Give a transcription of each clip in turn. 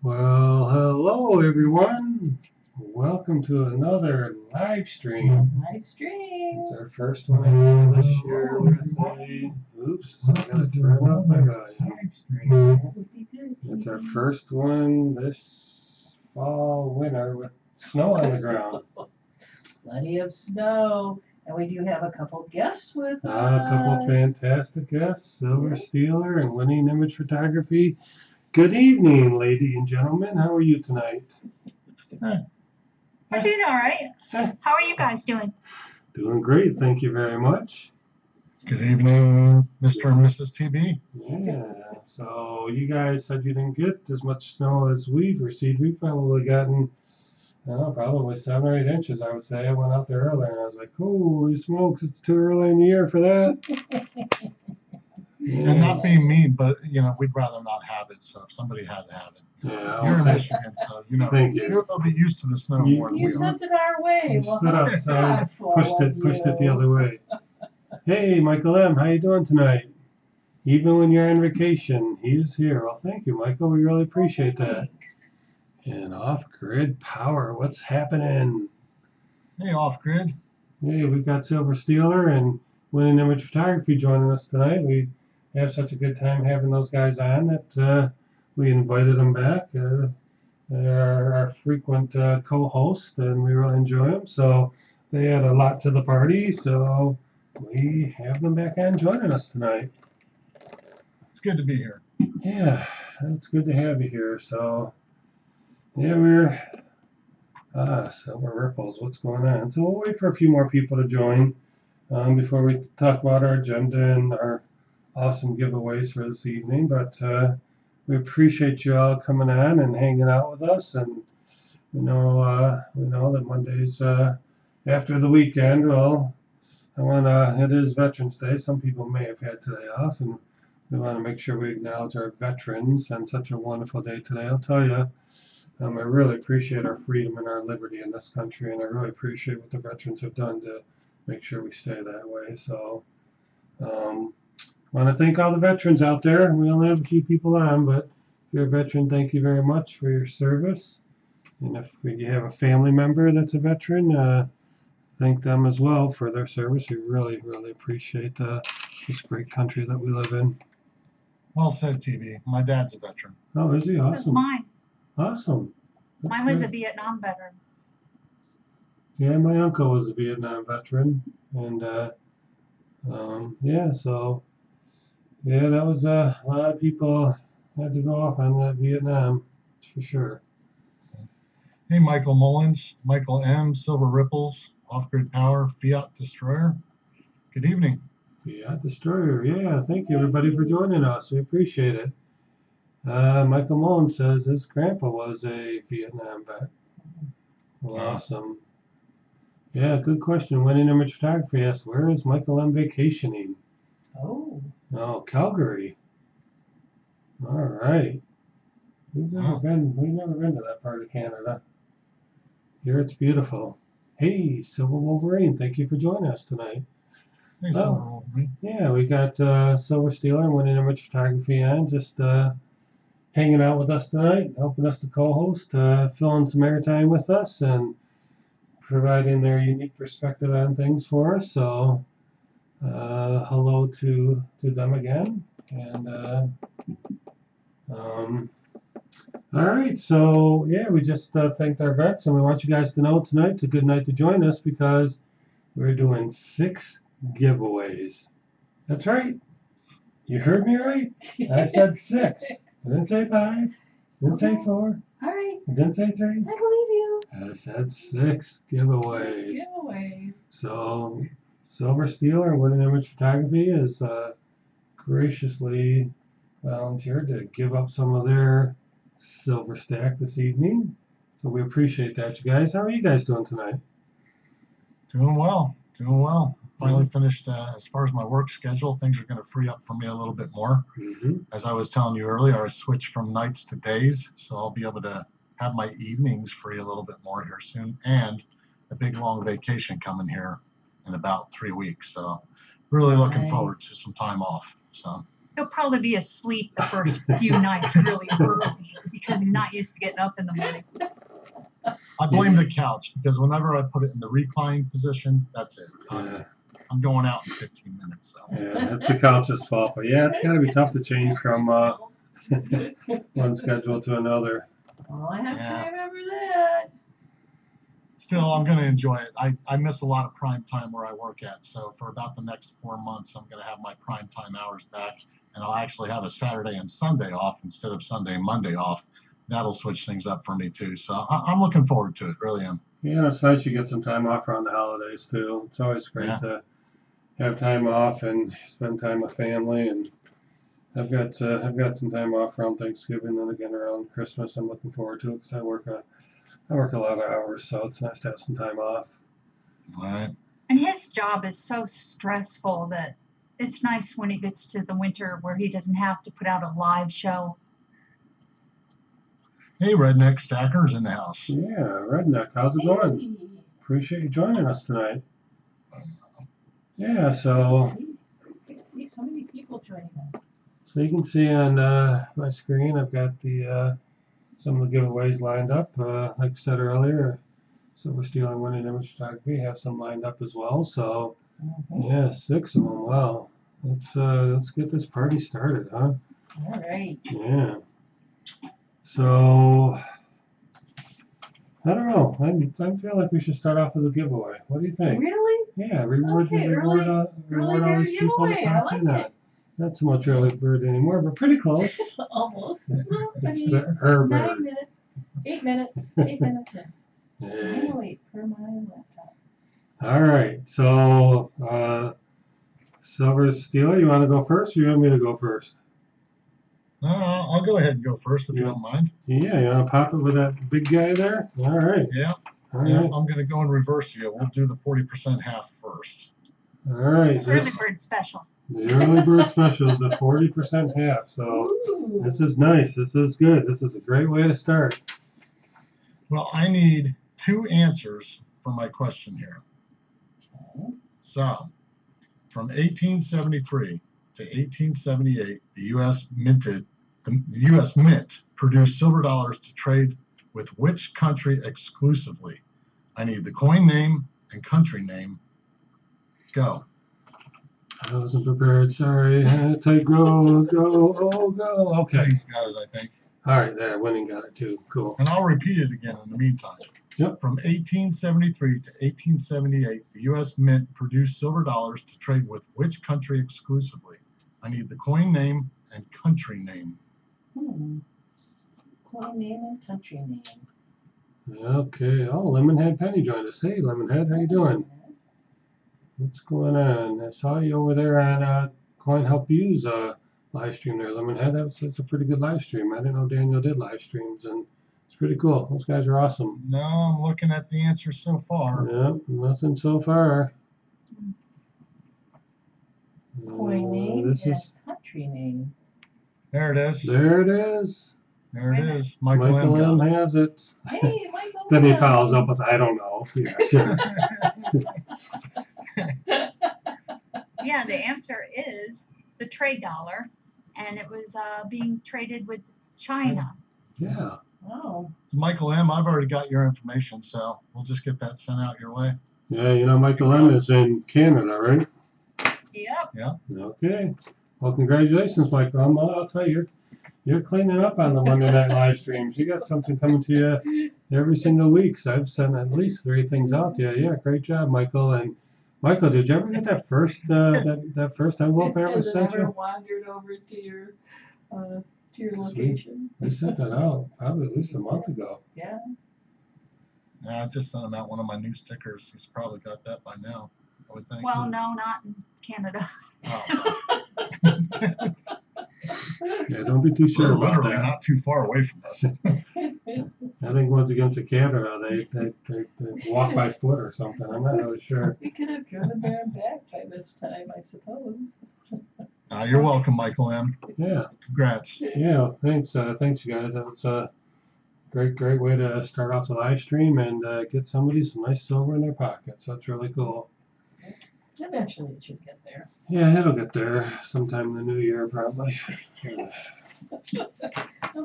Well, hello everyone. Welcome to another live stream. Live stream. It's our first one again this year with a. Oops, I gotta turn up my volume. It's our first one this fall winter with snow on the ground. Plenty of snow, and we do have a couple guests with us. A couple fantastic guests, Silver Stealer and Winning Image Photography. Good evening, ladies and gentlemen. How are you tonight? We're doing all right. How are you guys doing? Doing great, thank you very much. Good evening, Mr. and Mrs. TB. Yeah, so you guys said you didn't get as much snow as we've received. We've probably gotten, I don't know, probably 7 or 8 inches, I would say. I went out there earlier and I was like, holy smokes, it's too early in the year for that. And not being mean, but we'd rather not have it. So if somebody had to have it, you're in Michigan, so Thank you. you'll be used to the snow more than You we are. sent it our way. You stood outside, pushed it the other way. Hey, Michael M., how you doing tonight? Even when you're on vacation, he is here. Well, thank you, Michael. We really appreciate that. And off-grid power, what's happening? Hey, off-grid. Hey, we've got Silver Stealer and Winning Image Photography joining us tonight. We have such a good time having those guys on that we invited them back. They're our frequent co-host, and we really enjoy them. So they add a lot to the party. So we have them back on joining us tonight. It's good to be here. Yeah, it's good to have you here. So yeah, we're Silver Ripples. What's going on? So we'll wait for a few more people to join before we talk about our agenda and our awesome giveaways for this evening. But we appreciate you all coming on and hanging out with us. And we know that Mondays after the weekend, well, it is Veterans Day. Some people may have had today off, and we want to make sure we acknowledge our veterans on such a wonderful day today. I'll tell you, I really appreciate our freedom and our liberty in this country, and I really appreciate what the veterans have done to make sure we stay that way. So I want to thank all the veterans out there. We only have a few people on, but if you're a veteran, thank you very much for your service. And if you have a family member that's a veteran, thank them as well for their service. We really, really appreciate this great country that we live in. Well said, TB. My dad's a veteran. Oh, is he? That's Awesome. mine. Awesome. That's Mine was great. a Vietnam veteran. Yeah, my uncle was a Vietnam veteran, and yeah, that was a lot of people had to go off on that Vietnam, for sure. Hey, Michael Mullins, Michael M, Silver Ripples, Off-Grid Power, Fiat Destroyer. Good evening. Fiat Destroyer, yeah, thank you everybody for joining us. We appreciate it. Michael Mullins says his grandpa was a Vietnam vet. Well, awesome. Yeah, good question. Winning Image Photography asks, where is Michael M vacationing? Oh, Calgary. All right. We've never been to that part of Canada. Here it's beautiful. Hey, Silver Wolverine, thank you for joining us tonight. Hey, Silver Wolverine. Yeah, we got Silver Stealer and Winning Image Photography on, just hanging out with us tonight, helping us to co-host, filling some airtime with us, and providing their unique perspective on things for us. So hello to them again. And all right, so yeah, we just thanked our vets, and we want you guys to know tonight's a good night to join us because we're doing 6 giveaways. That's right. You heard me right? I said 6. I didn't say 5. I didn't say 4. all right. I didn't say 3. I believe you. I said 6 giveaways. Giveaways. So Silver Stealer and Winning Image Photography is graciously volunteered to give up some of their silver stack this evening. So we appreciate that, you guys. How are you guys doing tonight? Doing well. Doing well. Finally finished as far as my work schedule. Things are going to free up for me a little bit more. As I was telling you earlier, I switched from nights to days, so I'll be able to have my evenings free a little bit more here soon, and a big long vacation coming here in about 3 weeks. So really looking forward to some time off. So He'll probably be asleep the first few nights really early because he's not used to getting up in the morning. I blame the couch because whenever I put it in the recline position, that's it. Yeah, I'm going out in 15 minutes. So. yeah, it's the couch's fault. But yeah, it's got to be tough to change from one schedule to another. Oh, I have Yeah. to remember that. Still, I'm going to enjoy it. I miss a lot of prime time where I work at. So for about the next 4 months, I'm going to have my prime time hours back. And I'll actually have a Saturday and Sunday off instead of Sunday and Monday off. That'll switch things up for me too. So I'm looking forward to it. Really am. Yeah, it's nice you get some time off around the holidays too. It's always great Yeah. to have time off and spend time with family. And I've got some time off around Thanksgiving and again around Christmas. I'm looking forward to it because I work a lot of hours, so it's nice to have some time off. All right. And his job is so stressful that it's nice when it gets to the winter where he doesn't have to put out a live show. Hey, Redneck Stacker's in the house. Yeah, Redneck, how's it going? Hey. Appreciate you joining us tonight. Yeah, so Good to see so many people joining us. you can see on my screen, I've got the some of the giveaways lined up. Like I said earlier, Silver Steel and Winning Image Photography have some lined up as well. So yeah, 6 of them. Wow, let's get this party started, huh? All right. Yeah. So I don't know. I feel like we should start off with a giveaway. What do you think? Really? Yeah, reward Okay, reward early all bird these people that giveaway. I popped like in. it. Not so much early bird anymore, but pretty close. Almost. Well, I It's mean, the her 9 bird. minutes, 8 minutes, 8 minutes in. Hey. Wait per my laptop. All right. So Silver Steel, you want to go first, or you want me to go first? I'll go ahead and go first if you Yeah. don't mind. Yeah, you want to pop it with that big guy there? All right. Yeah. All Yeah, right. I'm going to go in reverse here. We'll do the 40% half first. All right. Early bird special. The early bird special is a 40% half. So Ooh. this is nice. This is good. This is a great way to start. Well, I need 2 answers for my question here. Okay. So, from 1873 to 1878, the U.S. Mint produced silver dollars to trade with which country exclusively? I need the coin name and country name. Go. I wasn't prepared. Sorry. Take go. Okay. He's got it, I think. All right. There. Winning got it too. Cool. And I'll repeat it again in the meantime. Yep. From 1873 to 1878, the U.S. Mint produced silver dollars to trade with which country exclusively? I need the coin name and country name. Coin name and country name. Okay. Oh, Lemonhead Penny joined us. Hey, Lemonhead, how you doing? What's going on? I saw you over there on Coin Help You's live stream there, Lemonhead. That's a pretty good live stream. I didn't know Daniel did live streams, and it's pretty cool. Those guys are awesome. No, I'm looking at the answers so far. Yeah, nothing so far. Coin name This and is country name. There it is. there. It is. There it is. Michael Michael M. M has it. Hey, Michael. Then he follows up with, I don't know. Yeah, sure. Yeah, the answer is the trade dollar, and it was being traded with China. Yeah. Oh. Michael M., I've already got your information, so we'll just get that sent out your way. Yeah, you know, Michael M is in Canada, right? Yep. Okay. Well, congratulations, Michael M. I'll tell you, you're cleaning up on the Monday night live streams. You got something coming to you every single week. So I've sent at least 3 things out to you. Yeah, great job, Michael. And Michael, did you ever get that first that first envelope I ever Has it sent ever you? wandered over to your location? I sent that out probably at least a month ago. Yeah. Yeah, I just sent him out one of my new stickers. He's probably got that by now, I would think. Well, no, not in Canada. Oh, Yeah, don't be too we're sure about literally that. not too far away from this. I think once against the Canada, they walk by foot or something. I'm not really sure. We could have driven there and back by this time, I suppose. You're welcome, Michael M. Yeah. Congrats. Yeah. Well, thanks. Thanks, you guys. That was a great way to start off the live stream and get somebody some nice silver in their pockets. That's really cool. Eventually it should get there. Yeah, it'll get there sometime in the new year, probably. It'll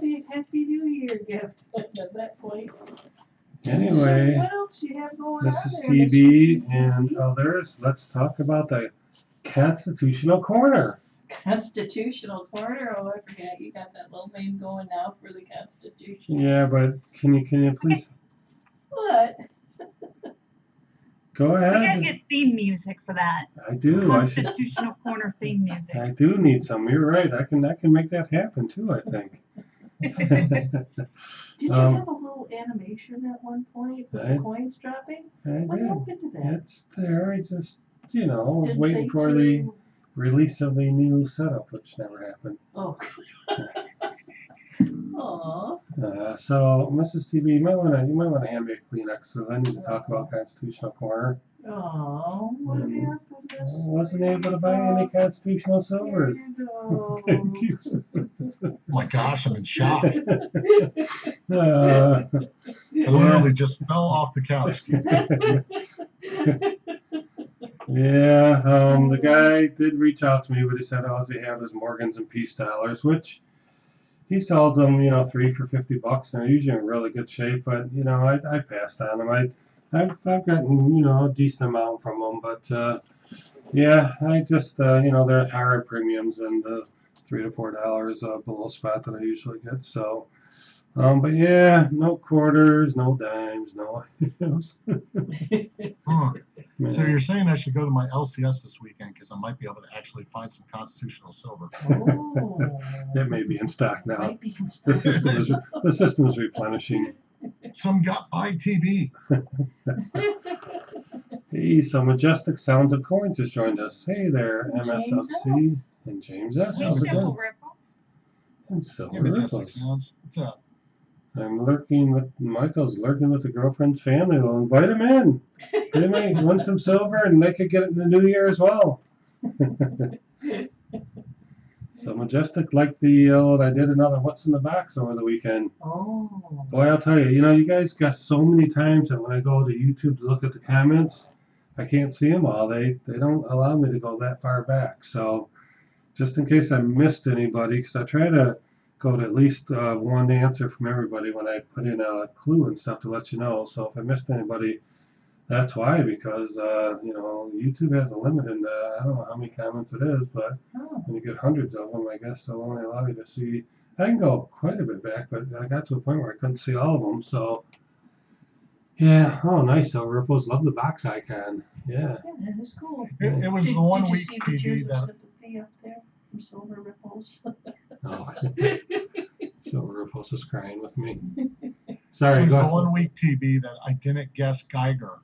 be a Happy New Year gift at that point. Anyway, So what else do you have going this on is there, TB Mr. and others. Let's talk about the Constitutional Corner. Constitutional Corner. Oh, I forgot you got that little name going now for the Constitution. Yeah, but can you please What? go We gotta ahead? get theme music for that. I do. Constitutional Corner theme music. I do need some. You're right. I can make that happen too, I think. Did you have a little animation at one point with the coins dropping? I What did. happened to that? It's there. I just, was Didn't waiting they for the release of the new setup, which never happened. Oh. Aw. So, Mrs. TV, you might want to hand me a Kleenex, so I need to talk about Constitutional Corner. Oh, what happened? I wasn't able to buy any Constitutional silver. Thank you. Oh my gosh, I'm in shock. Uh, I literally just fell off the couch. Yeah, the guy did reach out to me, but he said all he had was Morgans and Peace dollars, which he sells them, 3 for $50, and they're usually in really good shape. But I passed on them. I've gotten a decent amount from them, but yeah, I just they're higher premiums than the $3 to $4 below spot that I usually get. So, but yeah, no quarters, no dimes, no. So you're saying I should go to my LCS this weekend because I might be able to actually find some constitutional silver. Oh. It may be in stock now. Might be in stock. The system is replenishing. Some got by TB. Hey, so Majestic Sounds of Coins has joined us. Hey there, And James MSLC S. and James S. We How's it simple going? ripples. And Silver Hey, Majestic Ripples. Sounds. What's up? I'm Michael's lurking with a girlfriend's family. We'll invite him in. They might win some silver and they could get it in the new year as well. So Majestic liked the old, I did another What's in the Box over the weekend. Oh. Boy, I'll tell you, you guys got so many times that when I go to YouTube to look at the comments, I can't see them all. They don't allow me to go that far back. So just in case I missed anybody, because I try to go to at least one answer from everybody when I put in a clue and stuff to let you know. So if I missed anybody, that's why, because YouTube has a limit, and I don't know how many comments it is, but when you get hundreds of them, I guess they'll only allow you to see. I can go quite a bit back, but I got to a point where I couldn't see all of them. So yeah, oh nice. So Ripples, love the box icon. Yeah. Yeah, that is cool. It was Did- the 1 did you week see pictures TV of that. sympathy up there from Silver Ripples? Oh. So Ripples is crying with me. Sorry, It was go the ahead. 1 week TV that I didn't guess Geiger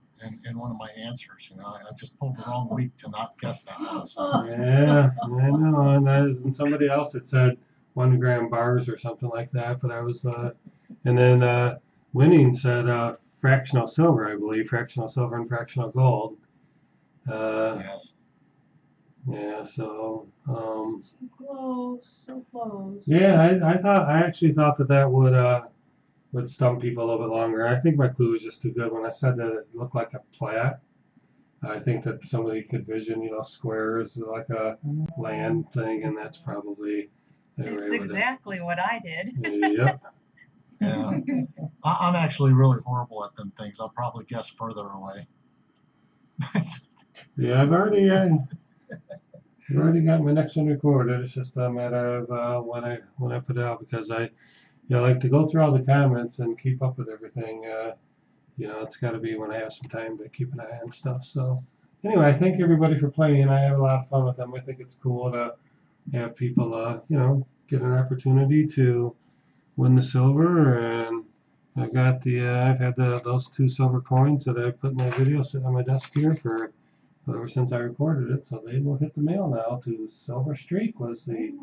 in one of my answers. I just pulled the wrong week to not guess that one. So. Yeah, I know. And somebody else had said 1 gram bars or something like that, but I was, and then Winning said fractional silver, I believe, fractional silver and fractional gold. Yes. Yeah, so, So close, so close. yeah, I actually thought that would stump people a little bit longer. I think my clue was just too good when I said that it looked like a plat. I think that somebody could vision, squares like a land thing, and that's probably. It's exactly what I did. Yep. Yeah. I'm actually really horrible at them things. I'll probably guess further away. Yeah, I've already got my next one recorded. It's just a matter of when I put it out, because I like to go through all the comments and keep up with everything. It's got to be when I have some time to keep an eye on stuff. So anyway, I thank everybody for playing. I have a lot of fun with them. I think it's cool to have people get an opportunity to win the silver. And I've got I've had those 2 silver coins that I put in my video sitting on my desk here for ever since I recorded it. So they will hit the mail now to Silver Streak was the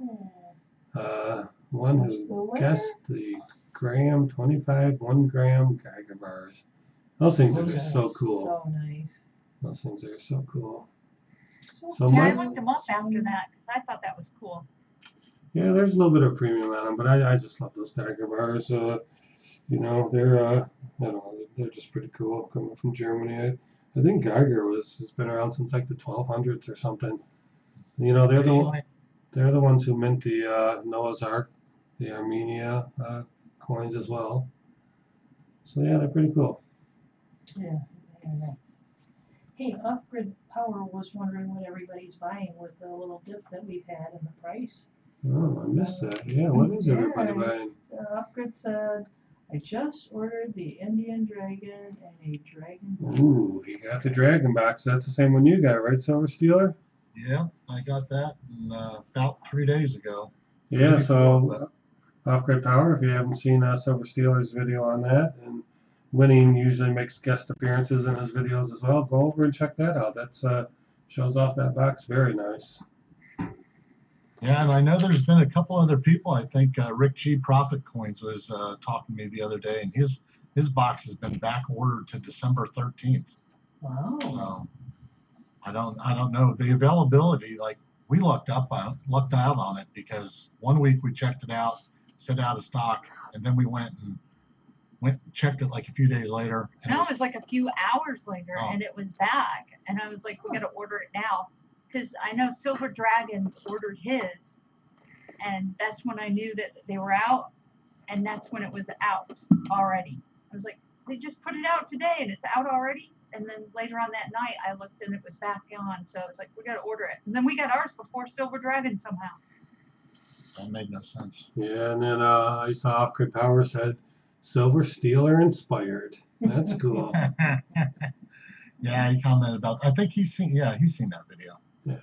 one who guessed the 25 1 gram Geiger bars. Those things are just so cool. So nice. Those things are so cool. So Yeah, I Mike- looked them up after that because I thought that was cool. Yeah, there's a little bit of premium on them, but I just love those Geiger bars. They're I don't know, they're just pretty cool coming from Germany. I think Geiger has been around since like the 1200s or something. You know, they're the ones who mint the Noah's Ark, the Armenia coins as well. So yeah, they're pretty cool. Yeah, they are nice. Hey, Off-Grid Power was wondering what everybody's buying with the little dip that we've had in the price. Oh, I missed that. Yeah, what is everybody buying? Off-Grid said, I just ordered the Indian Dragon and a Dragon. Ooh, you got the Dragon box. That's the same one you got, right, Silver Stealer? Yeah, I got that about 3 days ago. Yeah, Maybe so Off-Grid Power, if you haven't seen Silver Stealer's video on that, and Winning usually makes guest appearances in his videos as well, go over and check that out. That's shows off that box very nice. Yeah, and I know there's been a couple other people. I think Rick G. Profit Coins was talking to me the other day, and his box has been back ordered to December 13th. Wow. So I don't know the availability. Like we lucked out on it because 1 week we checked it out, said out of stock, and then we went and checked it like a few days later. And No, it was like a few hours later, Oh. and it was back. And I was like, we got to order it now. Because I know Silver Dragons ordered his, and that's when I knew that they were out, and that's when it was out already. I was like, they just put it out today, and it's out already. And then later on that night, I looked, and it was back on. So I was like, we got to order it. And then we got ours before Silver Dragon somehow. That made no sense. Yeah, and then I saw Off-Grid Power said, Silver Stealer inspired. That's cool. Yeah, he commented about. I think he's seen that video. Yeah.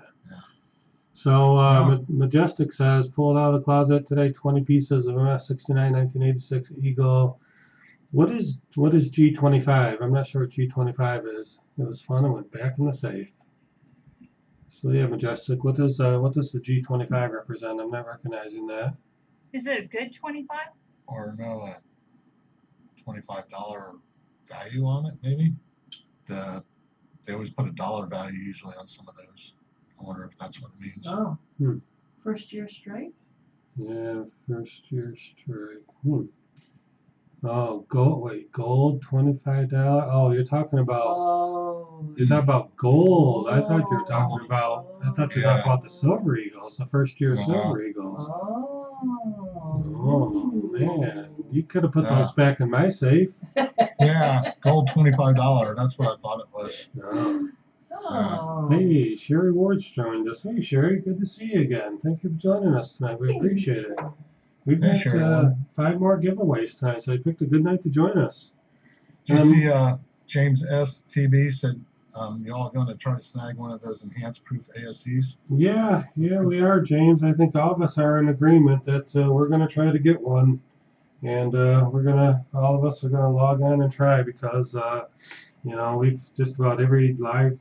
So Majestic says, pulled out of the closet today 20 pieces of MS69 1986 Eagle. What is G25? I'm not sure what G25 is. It was fun. It went back in the safe. So yeah, Majestic, what does the G25 represent? I'm not recognizing that. Is it a good 25? Or no, $25 value on it, maybe. They always put a dollar value usually on some of those. I wonder if that's what it means. Oh. First year strike? Yeah, first year strike. Oh, gold, $25. Oh, you're talking about gold. I thought you were talking about the Silver Eagles, the first year Silver Eagles. Oh man, you could have put those back in my safe. Yeah, gold $25. That's what I thought it was. Hey, Sherry Ward's joined us. Hey, Sherry, good to see you again. Thank you for joining us tonight. We appreciate it. We've got 5 more giveaways tonight, so you picked a good night to join us. Did you see James S. TB said y'all going to try to snag one of those enhanced proof ASCs? Yeah, we are, James. I think all of us are in agreement that we're going to try to get one. And all of us are going to log on and try because, we've just about every live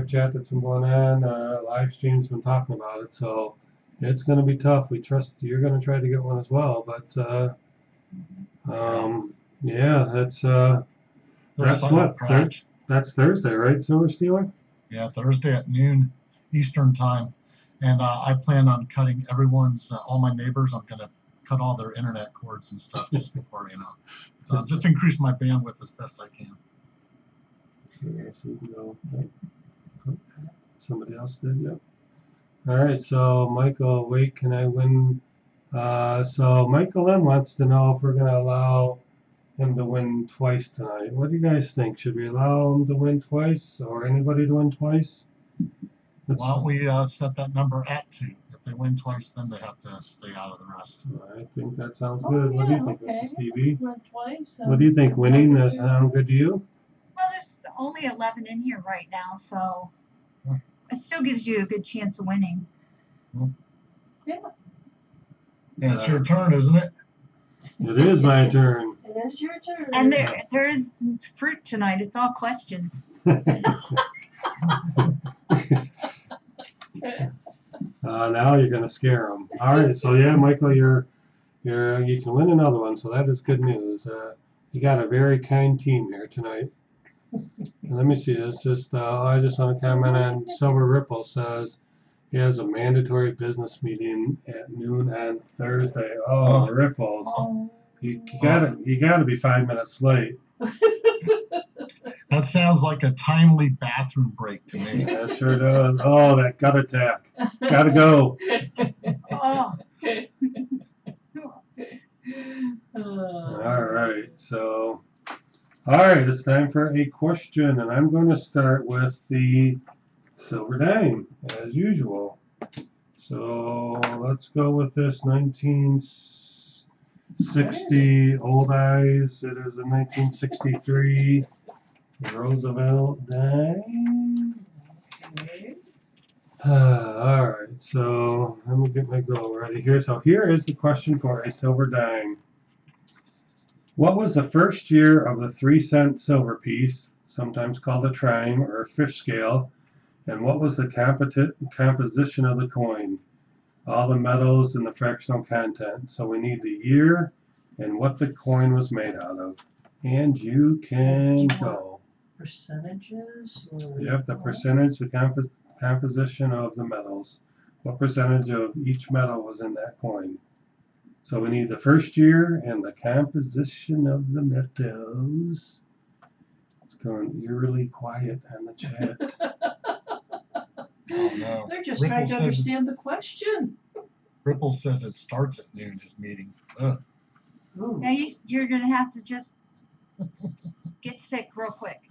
chat that's been going on, live stream's been talking about it. So it's going to be tough. We trust you're going to try to get one as well. But, that's what? That's Thursday, right, Silver Stealer? Yeah, Thursday at noon Eastern time. And I plan on cutting all my neighbors. I'm going to cut all their internet cords and stuff just before, So just increase my bandwidth as best I can. Somebody else did, yep. All right, so Michael, wait, can I win? So Michael M wants to know if we're going to allow him to win twice tonight. What do you guys think? Should we allow him to win twice or anybody to win twice? Why don't we set that number at 2? If they win twice, then they have to stay out of the rest. I think that sounds good. What do you think, Mrs. Stevie? Twice, what do you think? Winning does sound good to you? Well, there's only 11 in here right now, so it still gives you a good chance of winning. Yeah. Yeah, it's your turn, isn't it? It is my turn. It is your turn. And there is fruit tonight. It's all questions. Now you're gonna scare them. All right, so yeah, Michael, you can win another one, so that is good news. You got a very kind team here tonight. And let me see. It's just I just want to comment on Silver Ripple says he has a mandatory business meeting at noon on Thursday. Oh, Ripples. You gotta be 5 minutes late. I That sounds like a timely bathroom break to me. Yeah, it sure does. Oh, that gut attack. Gotta go. Oh. All right, so, all right, it's time for a question, and I'm going to start with the silver dime, as usual. So let's go with this 1960 Old Eyes. It is a 1963 Roosevelt dime. Okay. All right, so let me get my go ready here. So here is the question for a silver dime. What was the first year of the 3-cent silver piece, sometimes called a trime or a fish scale, and what was the composition of the coin? All the metals and the fractional content. So we need the year and what the coin was made out of. And you can go. Percentages? Or Yep, the percentage, the composition of the metals. What percentage of each metal was in that coin? So we need the first year and the composition of the metals. It's going eerily quiet on the chat. Oh no. They're just Ripple trying to says understand the question. Ripple says it starts at noon, his meeting. Ugh. Ooh. Now you're gonna have to just get sick real quick.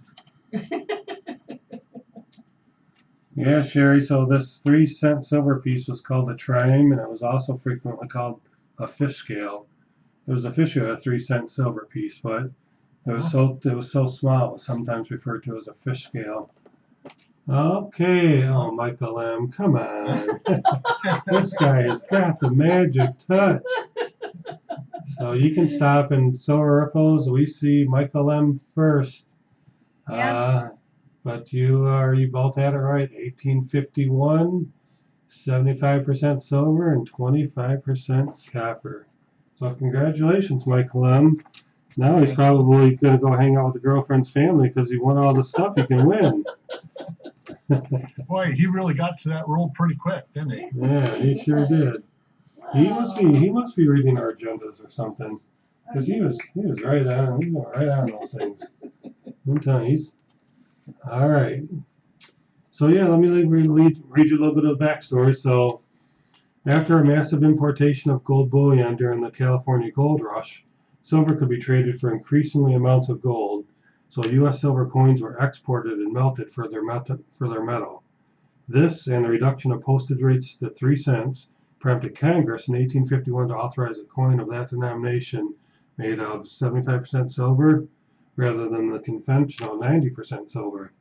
Yeah, Sherry, so this 3-cent silver piece was called a trime, and it was also frequently called a fish scale. It was officially a 3-cent silver piece, but it was so small it was sometimes referred to as a fish scale. Okay, oh Michael M, come on. This guy has got the magic touch. So you can stop in Silver Ripples. We see Michael M first. Yeah. But you both had it right. 1851, 75% silver and 25% copper. So congratulations, Michael M. Now he's probably going to go hang out with the girlfriend's family because he won all the stuff he can win. Boy, he really got to that roll pretty quick, didn't he? Yeah, he sure did. He must be reading our agendas or something, because he was right on. He went right on those things. I'm telling you, all right. So yeah, let me read you a little bit of the backstory. So after a massive importation of gold bullion during the California gold rush, silver could be traded for increasingly amounts of gold. So U.S. silver coins were exported and melted for their metal. This and the reduction of postage rates to 3 cents prompted Congress in 1851 to authorize a coin of that denomination made of 75% silver rather than the conventional 90% silver.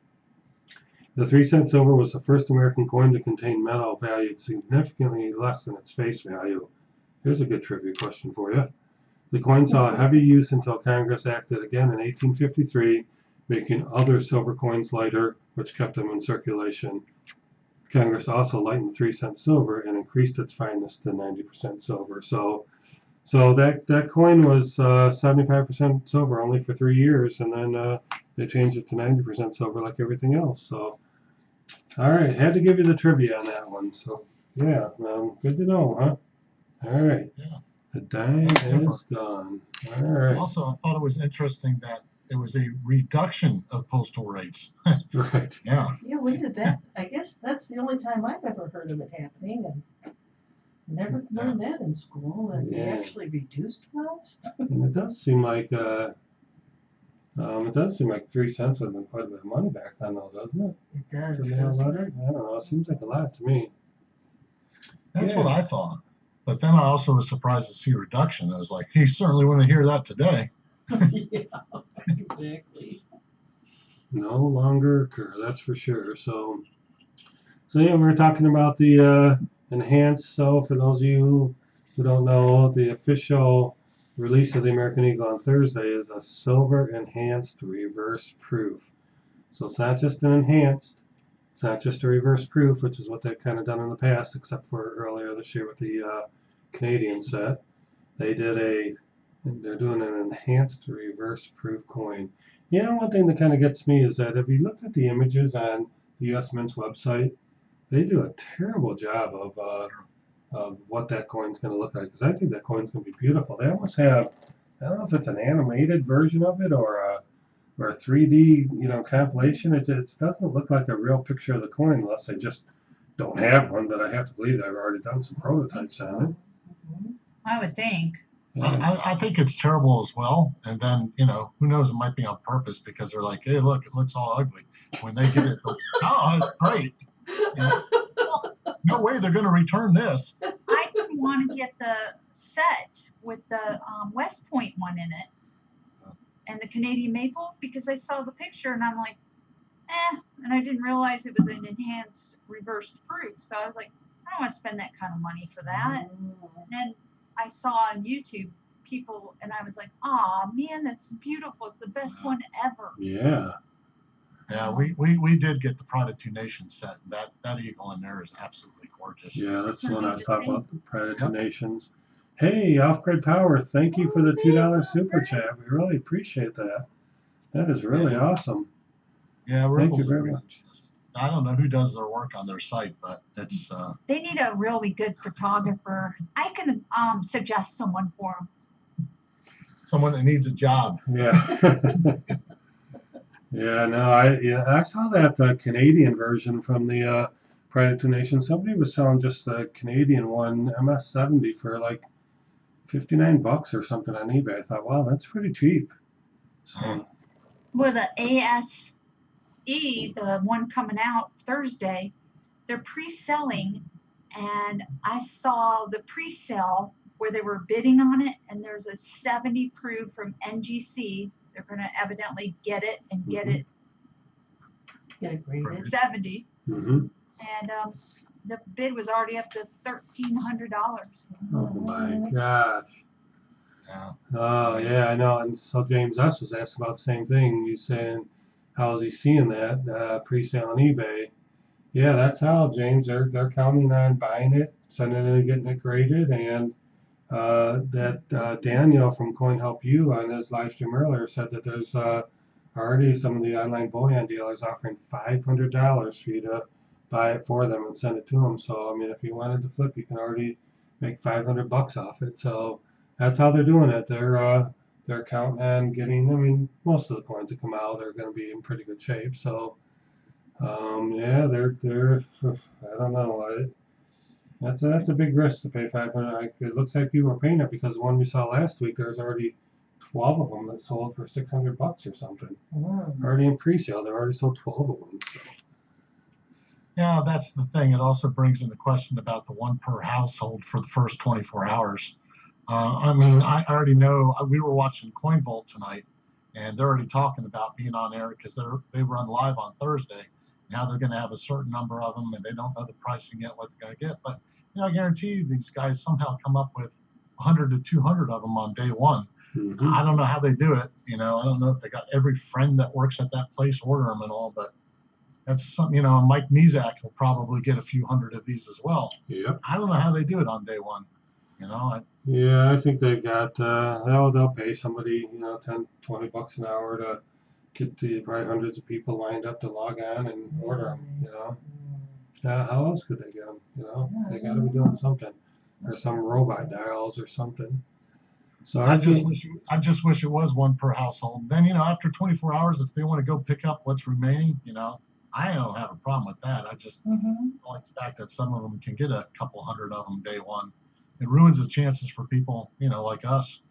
The 3-cent silver was the first American coin to contain metal valued significantly less than its face value. Here's a good trivia question for you. The coin saw heavy use until Congress acted again in 1853, making other silver coins lighter, which kept them in circulation. Congress also lightened 3-cent silver and increased its fineness to 90% silver. So that coin was 75% silver only for 3 years, and then they changed it to 90% silver like everything else. So, all right, had to give you the trivia on that one. So, yeah, good to know, huh? All right. Yeah. The dime is gone. All right. Also, I thought it was interesting that it was a reduction of postal rates. Right. Yeah. Yeah, when did that? I guess that's the only time I've ever heard of it happening, and never learned that in school. That they Yeah. actually reduced cost. And it does seem like 3 cents would have been quite a bit of money back then, though, doesn't it? It does. To mail a doesn't letter? it? I don't know. It seems like a lot to me. That's Yeah. what I thought. But then I also was surprised to see a reduction. I was like, he certainly wouldn't hear that today. Yeah, exactly. No longer occur, that's for sure. So yeah, we were talking about the enhanced. So for those of you who don't know, the official release of the American Eagle on Thursday is a silver enhanced reverse proof. So it's not just an enhanced, it's not just a reverse proof, which is what they've kind of done in the past, except for earlier this year with the Canadian set. They're doing an enhanced reverse proof coin. You know, one thing that kind of gets me is that if you looked at the images on the U.S. Mint's website, they do a terrible job of what that coin's going to look like. Because I think that coin's going to be beautiful. They almost have, I don't know if it's an animated version of it or or a 3D, compilation. It doesn't look like a real picture of the coin unless they just don't have one. But I have to believe they've already done some prototypes on it. Mhm. I would think. Yeah. I think it's terrible as well. And then, who knows, it might be on purpose because they're like, hey, look, it looks all ugly. When they get it, oh, it's great. No way they're going to return this. I didn't want to get the set with the West Point one in it and the Canadian maple because I saw the picture and I'm like, and I didn't realize it was an enhanced reversed proof. So I was like, I don't want to spend that kind of money for that. And then I saw on YouTube people and I was like, oh man, that's beautiful. It's the best one ever. Yeah. Yeah, we did get the Pride of Two Nations set. That eagle in there is absolutely gorgeous. Yeah, that's the one I was Something to talking about, the Pride of Two Yep. Nations. Hey, Off Grid Power, thank you for the Oh, $2 thanks, super Off-Grid. chat. We really appreciate that. That is really Yeah. awesome. Yeah, Thank you Ripple's very much. I don't know who does their work on their site, but it's They need a really good photographer. I can suggest someone for them. someone that needs a job. Yeah. Yeah, no, I saw that Canadian version from the Pride of Two Nations. Somebody was selling just the Canadian one, MS-70, for like $59 or something on eBay. I thought, wow, that's pretty cheap. So, Well, the ASE, the one coming out Thursday, they're pre-selling, and I saw the pre-sale where they were bidding on it, and there's a 70 proof from NGC. They're going to evidently get it and get it Get it graded. 70, mhm. and the bid was already up to $1,300. Oh my gosh. Yeah. Oh yeah, I know. And so James S was asking about the same thing. He's saying, how is he seeing that pre-sale on eBay? Yeah, that's how, James. They're counting on buying it, sending it and getting it graded, and that Daniel from Coin Help You on his live stream earlier said that there's already some of the online bullion dealers offering $500 for you to buy it for them and send it to them. So I mean, if you wanted to flip, you can already make $500 off it. So that's how they're doing it. They're counting on getting. I mean, most of the coins that come out are going to be in pretty good shape. So yeah, they're. I don't know. That's a big risk to pay 500. It looks like people are paying it because the one we saw last week, there's already 12 of them that sold for $600 or something. Already in pre-sale, they already sold 12 of them. So. Yeah, that's the thing. It also brings in the question about the one per household for the first 24 hours. I mean, I already know. We were watching CoinVolt tonight, and they're already talking about being on air because they run live on Thursday. Now they're going to have a certain number of them, and they don't know the pricing yet, what they're going to get. But I guarantee you, these guys somehow come up with 100 to 200 of them on day one. Mm-hmm. I don't know how they do it. I don't know if they got every friend that works at that place order them and all, but that's something. Mike Mizak will probably get a few hundred of these as well. Yep. I don't know how they do it on day one. Yeah, I think they've got. They'll pay somebody $10-20 an hour to get the probably hundreds of people lined up to log on and order them. How else could they get them? They got to be doing something, or some robot dials or something. So I just wish it was one per household. Then after 24 hours, if they want to go pick up what's remaining, I don't have a problem with that. I just don't like the fact that some of them can get a couple hundred of them day one. It ruins the chances for people, like us,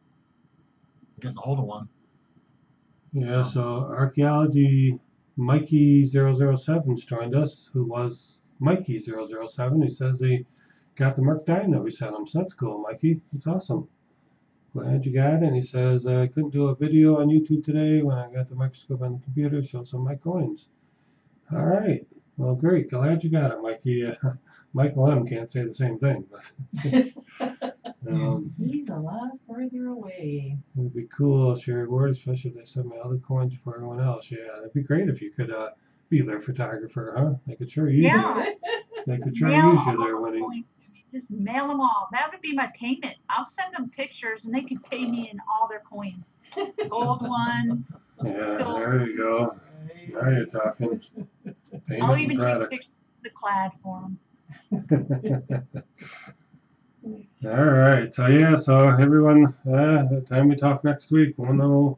getting a hold of one. Yeah, so Archaeology Mikey007's joined us, who was Mikey007. He says he got the Merc Dino we sent him. So that's cool, Mikey. It's awesome. Glad you got it. And he says, I couldn't do a video on YouTube today when I got the microscope on the computer, show some of my coins. All right. Well, great. Glad you got it, Mikey. Michael M. can't say the same thing, but He's a lot further away. it would be cool to share reward, especially if they send me all the coins for everyone else. Yeah, it'd be great if you could be their photographer, huh? They could sure use Yeah. you. They could sure Mail use you all there the winning. coins to me. Just mail them all. That would be my payment. I'll send them pictures and they can pay me in all their coins. Gold ones. Yeah, there you go. Now you're talking. I'll even Payment take product. pictures of the clad for them. All right. So yeah. So everyone, the time we talk next week, we'll know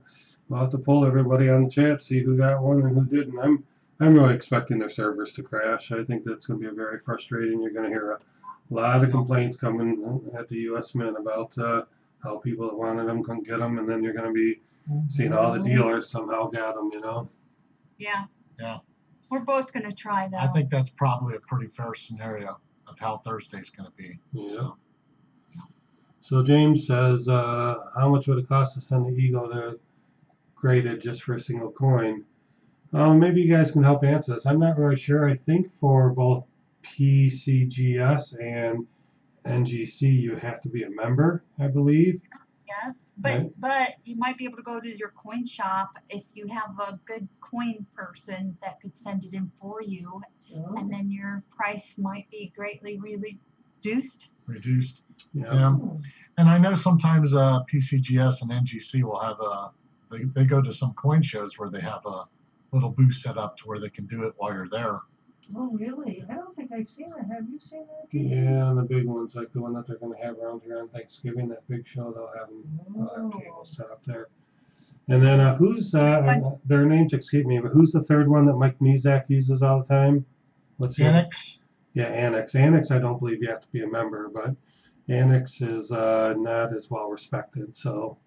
we'll have to pull everybody on the chat, see who got one and who didn't. I'm really expecting their servers to crash. I think that's going to be a very frustrating. You're going to hear a lot of complaints coming at the U.S. Mint about how people that wanted them couldn't get them, and then you're going to be seeing all the dealers somehow got them, you know? Yeah. Yeah. We're both gonna try though. I think that's probably a pretty fair scenario of how Thursday's going to be. Yeah. So James says, how much would it cost to send the Eagle to graded just for a single coin? Maybe you guys can help answer this. I'm not really sure. I think for both PCGS and NGC, you have to be a member, I believe. Yeah, Right. but you might be able to go to your coin shop if you have a good coin person that could send it in for you, and then your price might be greatly reduced. Yeah. And I know sometimes PCGS and NGC will have they go to some coin shows where they have a little booth set up to where they can do it while you're there. Oh, really? I don't think I've seen that. Have you seen that? Yeah, and the big ones, like the one that they're going to have around here on Thanksgiving, that big show, they'll have tables set up there. And then who's their names escape me, but who's the third one that Mike Mezak uses all the time? What's Annex? Yeah, Annex. Annex, I don't believe you have to be a member, but Annex is not as well respected. So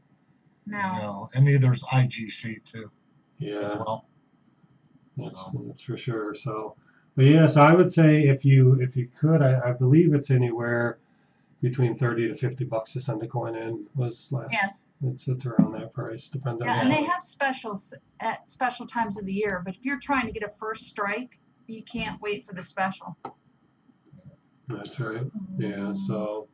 No. And neither's IGC too as yeah, well. that's for sure. So, but yeah, so I would say if you could, I believe it's anywhere between 30 to 50 bucks to send a coin in was last. Yes. It's around that price, depends on. Yeah, and they have specials at special times of the year. But if you're trying to get a first strike, you can't wait for the special. That's right. Yeah. So,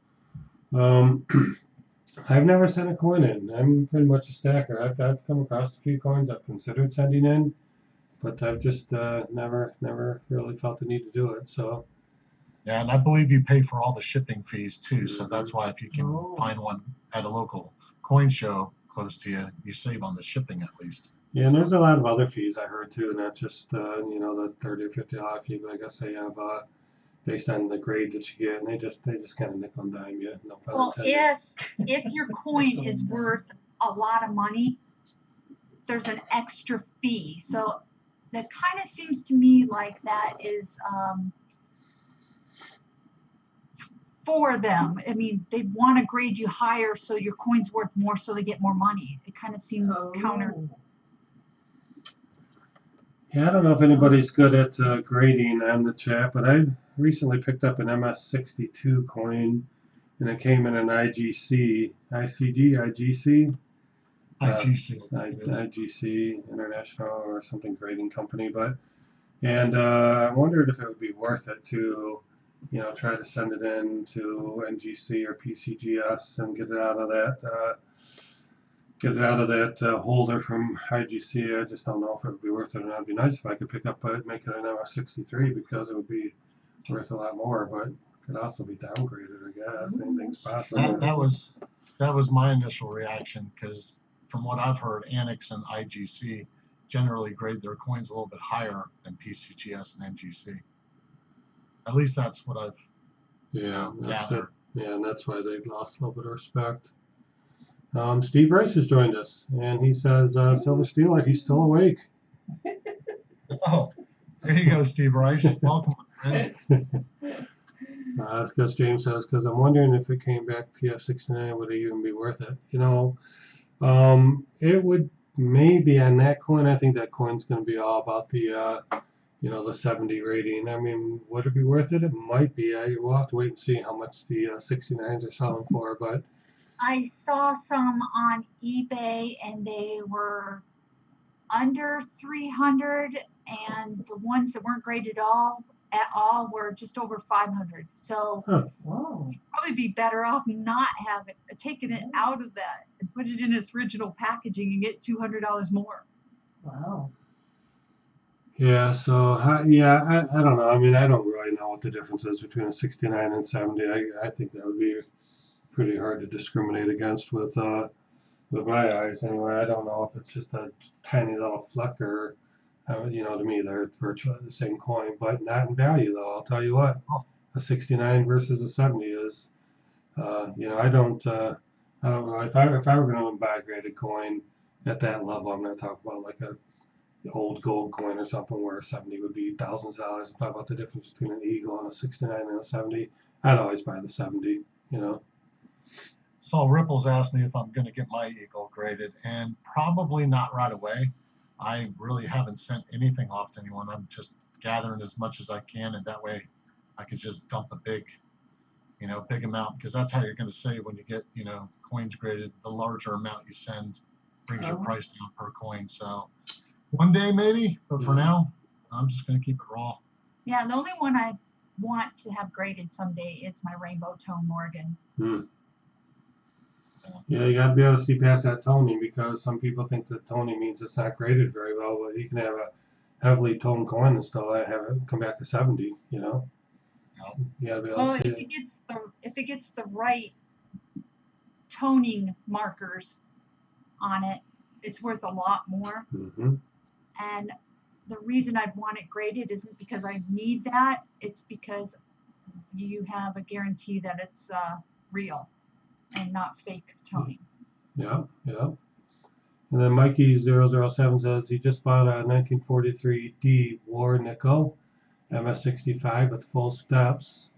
I've never sent a coin in. I'm pretty much a stacker. I've come across a few coins I've considered sending in, but I've just never really felt the need to do it. So. Yeah, and I believe you pay for all the shipping fees too. So that's why if you can find one at a local coin show close to you, you save on the shipping at least. Yeah, and there's a lot of other fees I heard too, not just the $30 or $50 fee, but I guess they have based on the grade that you get, and they just kind of nickel and dime you. No pun Well, intended. if your coin is worth a lot of money, there's an extra fee. So that kind of seems to me like that is for them. I mean, they want to grade you higher so your coin's worth more, so they get more money. It kind of seems counter. Yeah, I don't know if anybody's good at grading on the chat, but I recently picked up an MS62 coin, and it came in an IGC, IGC. IGC International or something grading company, and I wondered if it would be worth it to, try to send it in to NGC or PCGS and get it out of that holder from IGC. I just don't know if it would be worth it, and it'd be nice if I could pick up make it an MS63 because it would be worth a lot more, but it could also be downgraded, I guess. Anything's possible. That was my initial reaction because from what I've heard, Annex and IGC generally grade their coins a little bit higher than PCGS and NGC. At least that's what I've gathered. Yeah, and that's why they've lost a little bit of respect. Steve Rice has joined us, and he says, Silver Stealer, he's still awake. Oh, there you go, Steve Rice. Welcome, my friend. That's because James says, because I'm wondering if it came back PF69, would it even be worth it? It would maybe on that coin. I think that coin's going to be all about the, the 70 rating. I mean, would it be worth it? It might be. We'll have to wait and see how much the 69s are selling for, but. I saw some on eBay and they were under 300, and the ones that weren't graded at all were just over 500. So you'd probably be better off not taking it out of that and put it in its original packaging and get $200 more. Wow. Yeah, so I don't know. I mean, I don't really know what the difference is between a 69 and 70. I think that would be pretty hard to discriminate against with my eyes anyway. I don't know if it's just a tiny little fleck or, to me they're virtually the same coin, but not in value though. I'll tell you what, a 69 versus a 70 is, I don't know if I were going to buy a graded coin at that level. I'm not talking about like a old gold coin or something where a 70 would be thousands of dollars. I'm talking about the difference between an eagle and a 69 and a 70. I'd always buy the 70, you know. So Ripples asked me if I'm going to get my eagle graded, and probably not right away. I really haven't sent anything off to anyone. I'm just gathering as much as I can, and that way I could just dump a big amount, because that's how you're going to save when you get, coins graded. The larger amount you send brings your price down per coin. So one day maybe, but for now, I'm just going to keep it raw. Yeah, the only one I want to have graded someday is my rainbow tone Morgan. Yeah, you got to be able to see past that toning, because some people think that toning means it's not graded very well, but you can have a heavily toned coin and still have it come back to 70, you know. You got to be able Well, to see if it gets the right toning markers on it, it's worth a lot more. And the reason I'd want it graded isn't because I need that, it's because you have a guarantee that it's real and not fake toning. Yeah. And then Mikey007 says he just bought a 1943D War Nickel MS65 with full steps,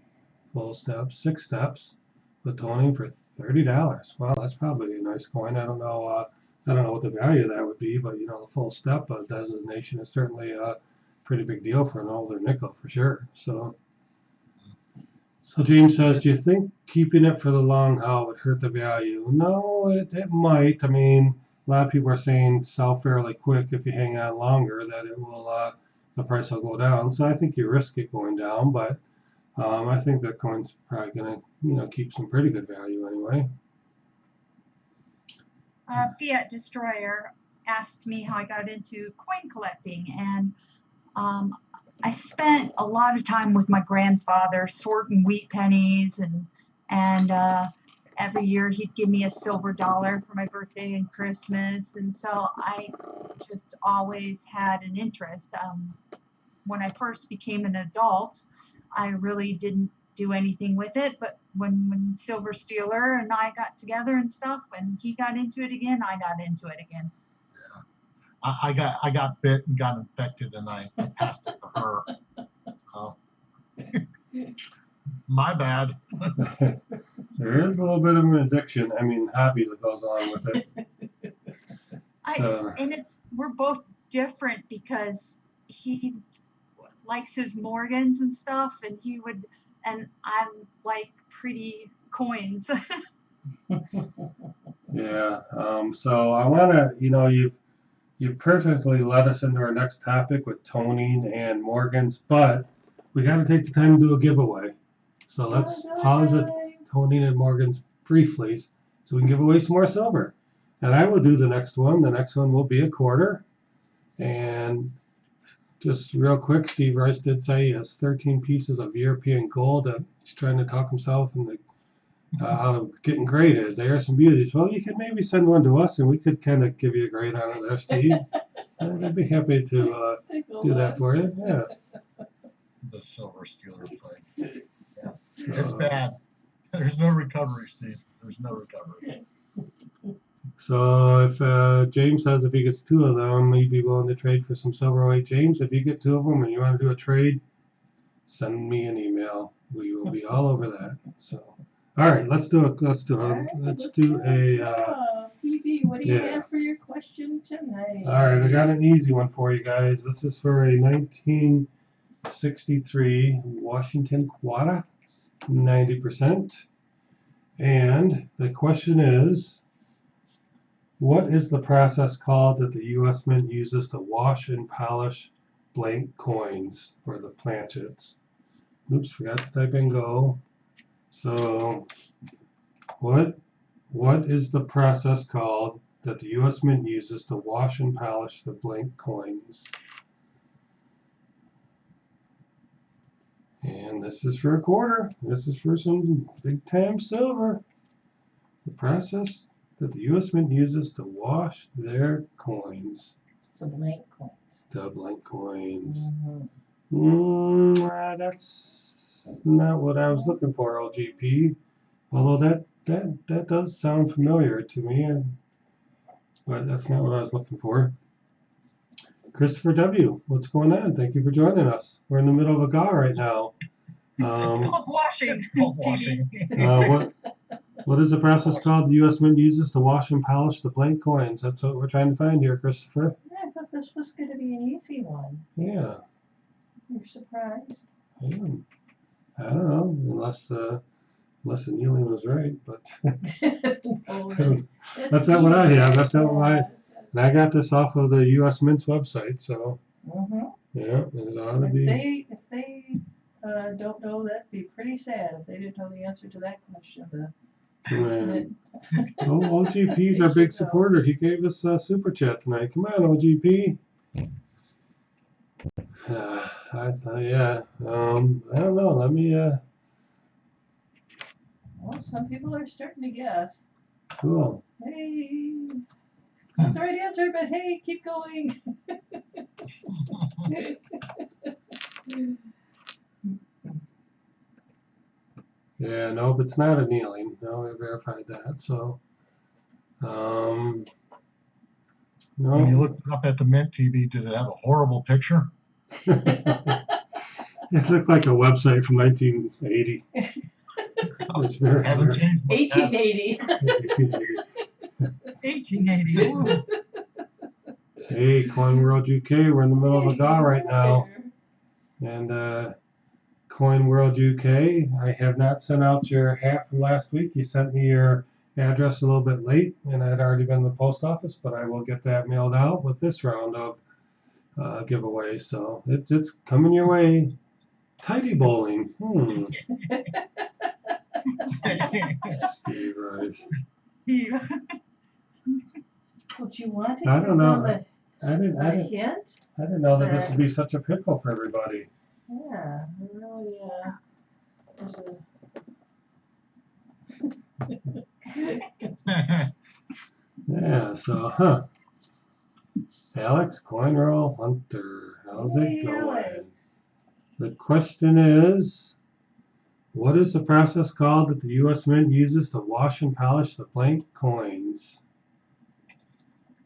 6 steps, with toning for $30. Well, that's probably a nice coin. I don't know what the value of that would be, but the full step designation is certainly a pretty big deal for an older nickel for sure. So James says, do you think keeping it for the long haul would hurt the value? No, it might. I mean, a lot of people are saying sell fairly quick if you hang on longer, that it will the price will go down. So I think you risk it going down, but I think that coin's probably going to keep some pretty good value anyway. Fiat Destroyer asked me how I got into coin collecting, and I spent a lot of time with my grandfather sorting wheat pennies, and every year he'd give me a silver dollar for my birthday and Christmas, and so I just always had an interest. When I first became an adult, I really didn't do anything with it, but when Silver Stealer and I got together and stuff, when he got into it again, I got into it again. Yeah, I got bit and got infected, and I passed it to her. So my bad. There is a little bit of an addiction, hobby that goes along with it. And we're both different, because he likes his Morgans and stuff, and I like pretty coins. Yeah. So I want to, you've perfectly led us into our next topic with toning and Morgans, but we got to take the time to do a giveaway. So let's pause it, toning and Morgans briefly, so we can give away some more silver. And I will do the next one. The next one will be a quarter. And just real quick, Steve Rice did say he has 13 pieces of European gold that he's trying to talk himself out of getting graded. There are some beauties. Well, you could maybe send one to us, and we could kind of give you a grade on it there, Steve. I'd be happy to do that for you. Yeah. The Silver Stealer play. Yeah. It's bad. There's no recovery, Steve. There's no recovery. So if James says if he gets 2 of them, he'd be willing to trade for some silver weight. James, if you get 2 of them and you want to do a trade, send me an email. We will be all over that. So, all right, let's do a TV. What do you have for your question tonight? All right, I got an easy one for you guys. This is for a 1963 Washington Quadra, 90%. And the question is, what is the process called that the U.S. Mint uses to wash and polish blank coins, or the planchets? Oops, forgot to type in go. So, what is the process called that the U.S. Mint uses to wash and polish the blank coins? And this is for a quarter. This is for some big time silver. The process that the U.S. Mint uses to wash their coins. The blank coins. The blank coins. That's not what I was looking for, LGP. Although that does sound familiar to me. but that's not what I was looking for. Christopher W., what's going on? Thank you for joining us. We're in the middle of a GA right now. Called washing. Fault TV. washing. What is the process called the U.S. Mint uses to wash and polish the blank coins? That's what we're trying to find here, Christopher. I thought this was going to be an easy one. Yeah, You're surprised. I am. I don't know, unless the annealing was right, but No, that's not what I have. That's not easy. what and I got this off of the U.S. Mint's website, so Mhm. yeah, it ought to If be. they don't know, that'd be pretty sad if they didn't know the answer to that question. Man. OGP's our big supporter. He gave us a super chat tonight. Come on, OGP. I don't know. Let me. Well, some people are starting to guess. Cool. Hey, not the right answer, but hey, keep going. Yeah, nope, it's not annealing. No, we verified that. So, When you no. looked it up at the Mint TV, did it have a horrible picture? It looked like a website from 1980. It's very Hasn't weird. changed much, has it? 1880. 1880. Hey, Coin World UK, we're in the middle of a GA right now. And Coin World UK, I have not sent out your hat from last week. You sent me your address a little bit late, and I'd already been in the post office, but I will get that mailed out with this round of giveaway. So it's coming your way. Tidy bowling. Steve Rice. Would you want to I give don't them know. I a didn't hint? know that this would be such a pickle for everybody. Yeah, it really is Yeah, so, Alex Coinroll Hunter, how's it going? Alex. The question is, what is the process called that the U.S. Mint uses to wash and polish the blank coins?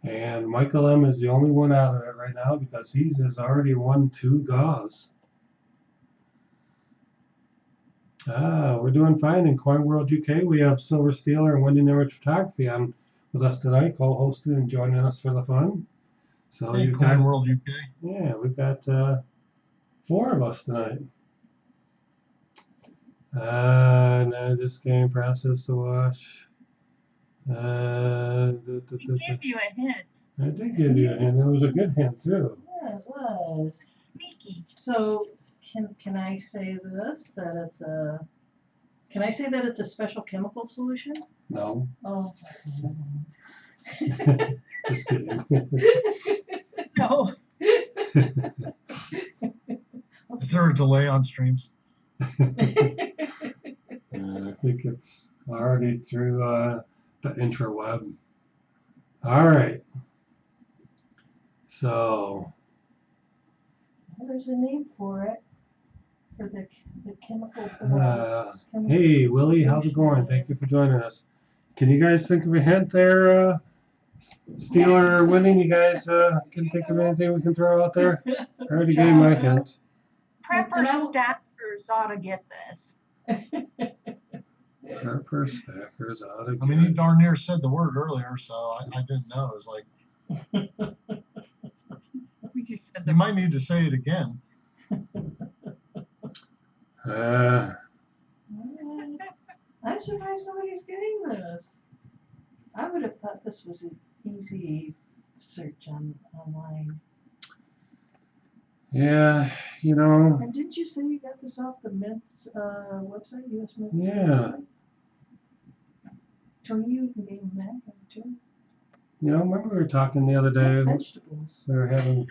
And Michael M. is the only one out of it right now because he has already won 2 GAs. We're doing fine in Coin World UK. We have Silver Steeler and Windy Image Photography on with us tonight, co-hosting and joining us for the fun. So Hey, you've Coin got, World UK. yeah, we've got 4 of us tonight. No, this game process to wash. He gave you a hint. I did give you a hint. It was a good hint too. Yeah, it was. Sneaky. So can I say this that it's a? Can I say that it's a special chemical solution? No, Oh. just kidding. No. Is there a delay on streams? I think it's already through the intraweb. All right. So, There's a name for it. For the chemical. hey, Willie, how's it going? Thank you for joining us. Can you guys think of a hint there? Steeler or Winning? You guys can think of anything we can throw out there? I already gave my hint. Prepper stackers ought to get this. Prepper stackers ought to I mean, he get. darn near said the word earlier, so I didn't know. It was like, You said you might need to say it again. I'm surprised nobody's getting this. I would have thought this was an easy search online. Yeah, you know. And didn't you say you got this off the Mint's website, U.S. Mint's Yeah. website? So you can give them that too. You know, remember we were talking the other day. Vegetables. We were having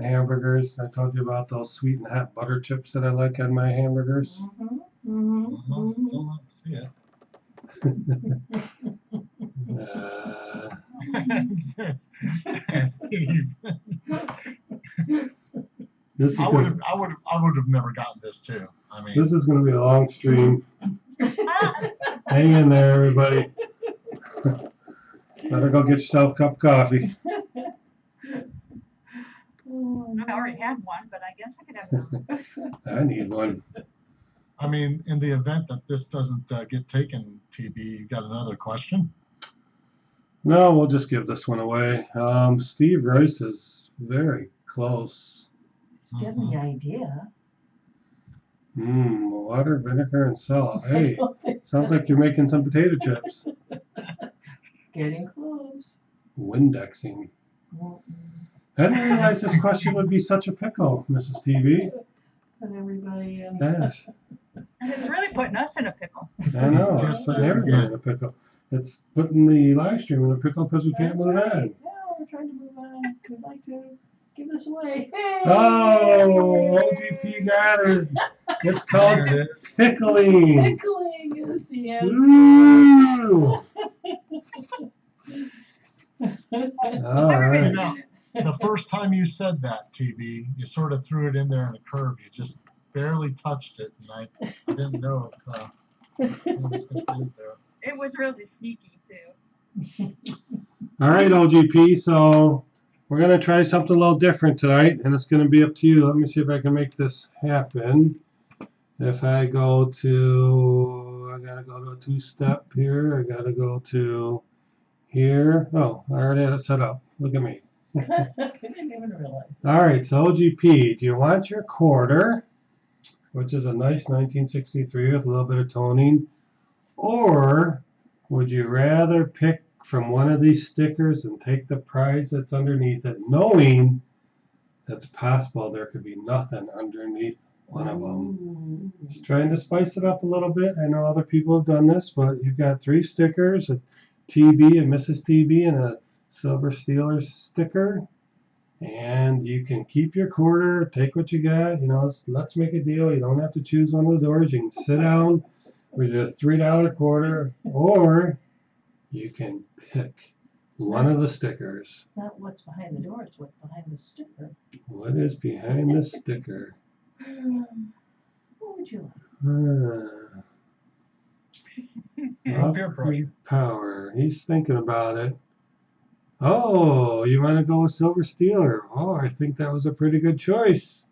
hamburgers. I told you about those sweet and hot butter chips that I like on my hamburgers. Still not see it. Steve. This is I would have never gotten this too. I mean, this is going to be a long stream. Hang in there, everybody. Better go get yourself a cup of coffee. Oh, I already had one, but I guess I could have one. I need one. I mean, in the event that this doesn't get taken, TB, you got another question? No, we'll just give this one away. Steve Rice is very close. It's getting the idea. Water, vinegar, and salt. I Hey, don't think sounds like you're making some potato chips. getting close. Windexing. Mm-mm. I didn't realize this question would be such a pickle, Mrs. TV. Put everybody in. Gosh, And it's really putting us in a pickle. I know. It's putting everybody in a pickle. It's putting the live stream in a pickle because we can't move That's on. right. Yeah, we're trying to move on. We'd like to give this away. Hey! Oh, OGP got it. It's called There it is. pickling. Pickling is the answer. Woo! All Everybody's right. know. in it. The first time you said that, TB, you sort of threw it in there in a curve. You just barely touched it, and I didn't know if it was going to be there. It was really sneaky too. All right, OGP. So we're gonna try something a little different tonight, and it's gonna be up to you. Let me see if I can make this happen. If I go to, I gotta go to a two-step here. I gotta go to here. Oh, I already had it set up. Look at me. I didn't even realize. All right, so OGP, do you want your quarter, which is a nice 1963 with a little bit of toning, or would you rather pick from one of these stickers and take the prize that's underneath it, knowing it's possible there could be nothing underneath one of them? Ooh. Just trying to spice it up a little bit. I know other people have done this, but you've got 3 stickers, a TB, a Mrs. TB, and a Silver Steelers sticker. And you can keep your quarter, take what you got. You know, let's make a deal. You don't have to choose one of the doors. You can sit down with your $3 quarter, or you can pick one of the stickers. Not what's behind the door, it's what's behind the sticker. What is behind the sticker? What would you like? Peer pressure. Power. He's thinking about it. Oh, you want to go with Silver Steeler? Oh, I think that was a pretty good choice.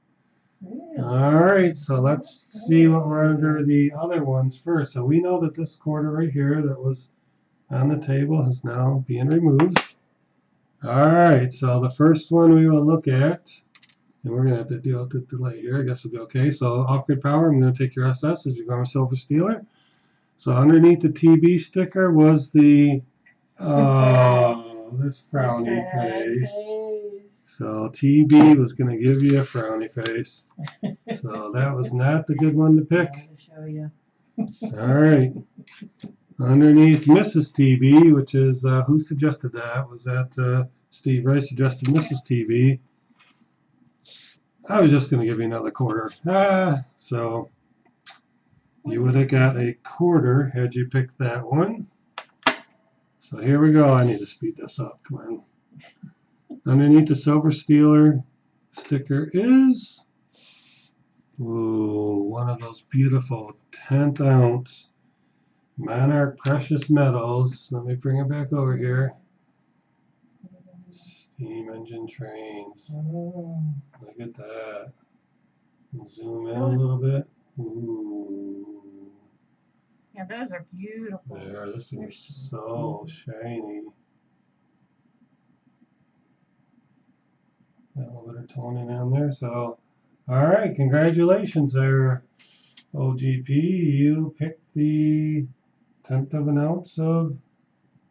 Really? All right, so let's see what we're under the other ones first. So we know that this quarter right here that was on the table is now being removed. All right, so the first one we will look at, and we're going to have to deal with the delay here. I guess we'll be okay. So off-grid power, I'm going to take your SS as you're going with Silver Steeler. So underneath the TB sticker was the, this frowny Sad face. So TB was going to give you a frowny face. So that was not the good one to pick. I'm going to show you. All right. Underneath Mrs. TB, which is, who suggested that? Was that Steve Rice suggested Mrs. TB? I was just going to give you another quarter. So you would have got a quarter had you picked that one. So here we go. I need to speed this up. Come on. Underneath the Silver Steeler sticker is one of those beautiful 10th ounce Monarch Precious Metals. Let me bring it back over here. Steam engine trains. Oh. Look at that. Zoom in a little bit. Ooh. Yeah, those are beautiful. There, this is so shiny. Got a little bit of toning on there. So, all right, congratulations there, OGP. You picked the 10th of an ounce of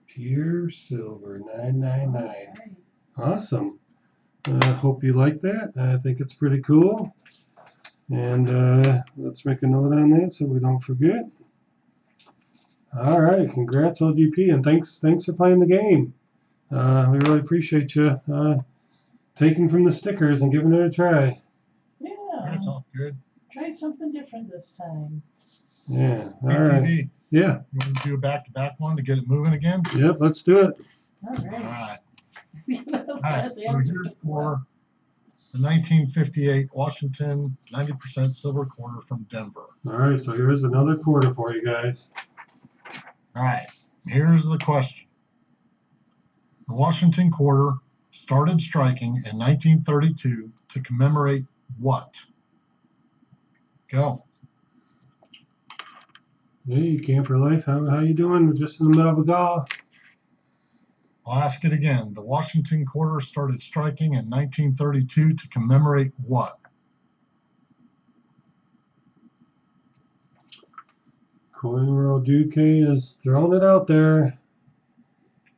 pure silver, 999. Right. Awesome. I hope you like that. I think it's pretty cool. And let's make a note on that so we don't forget. All right, congrats OGP, and thanks for playing the game. We really appreciate you taking from the stickers and giving it a try. Yeah. That's all good. Tried something different this time. Yeah. All Hey, right. TV, Yeah. you want to do a back-to-back one to get it moving again? Yep. Let's do it. All All right. right. All All right, so here's for the 1958 Washington 90% silver quarter from Denver. All right. So here's another quarter for you guys. All right, here's the question. The Washington Quarter started striking in 1932 to commemorate what? Go. Hey, you came for life. How you doing? We're just in the middle of a golf. I'll ask it again. The Washington Quarter started striking in 1932 to commemorate what? Coin World UK is throwing it out there.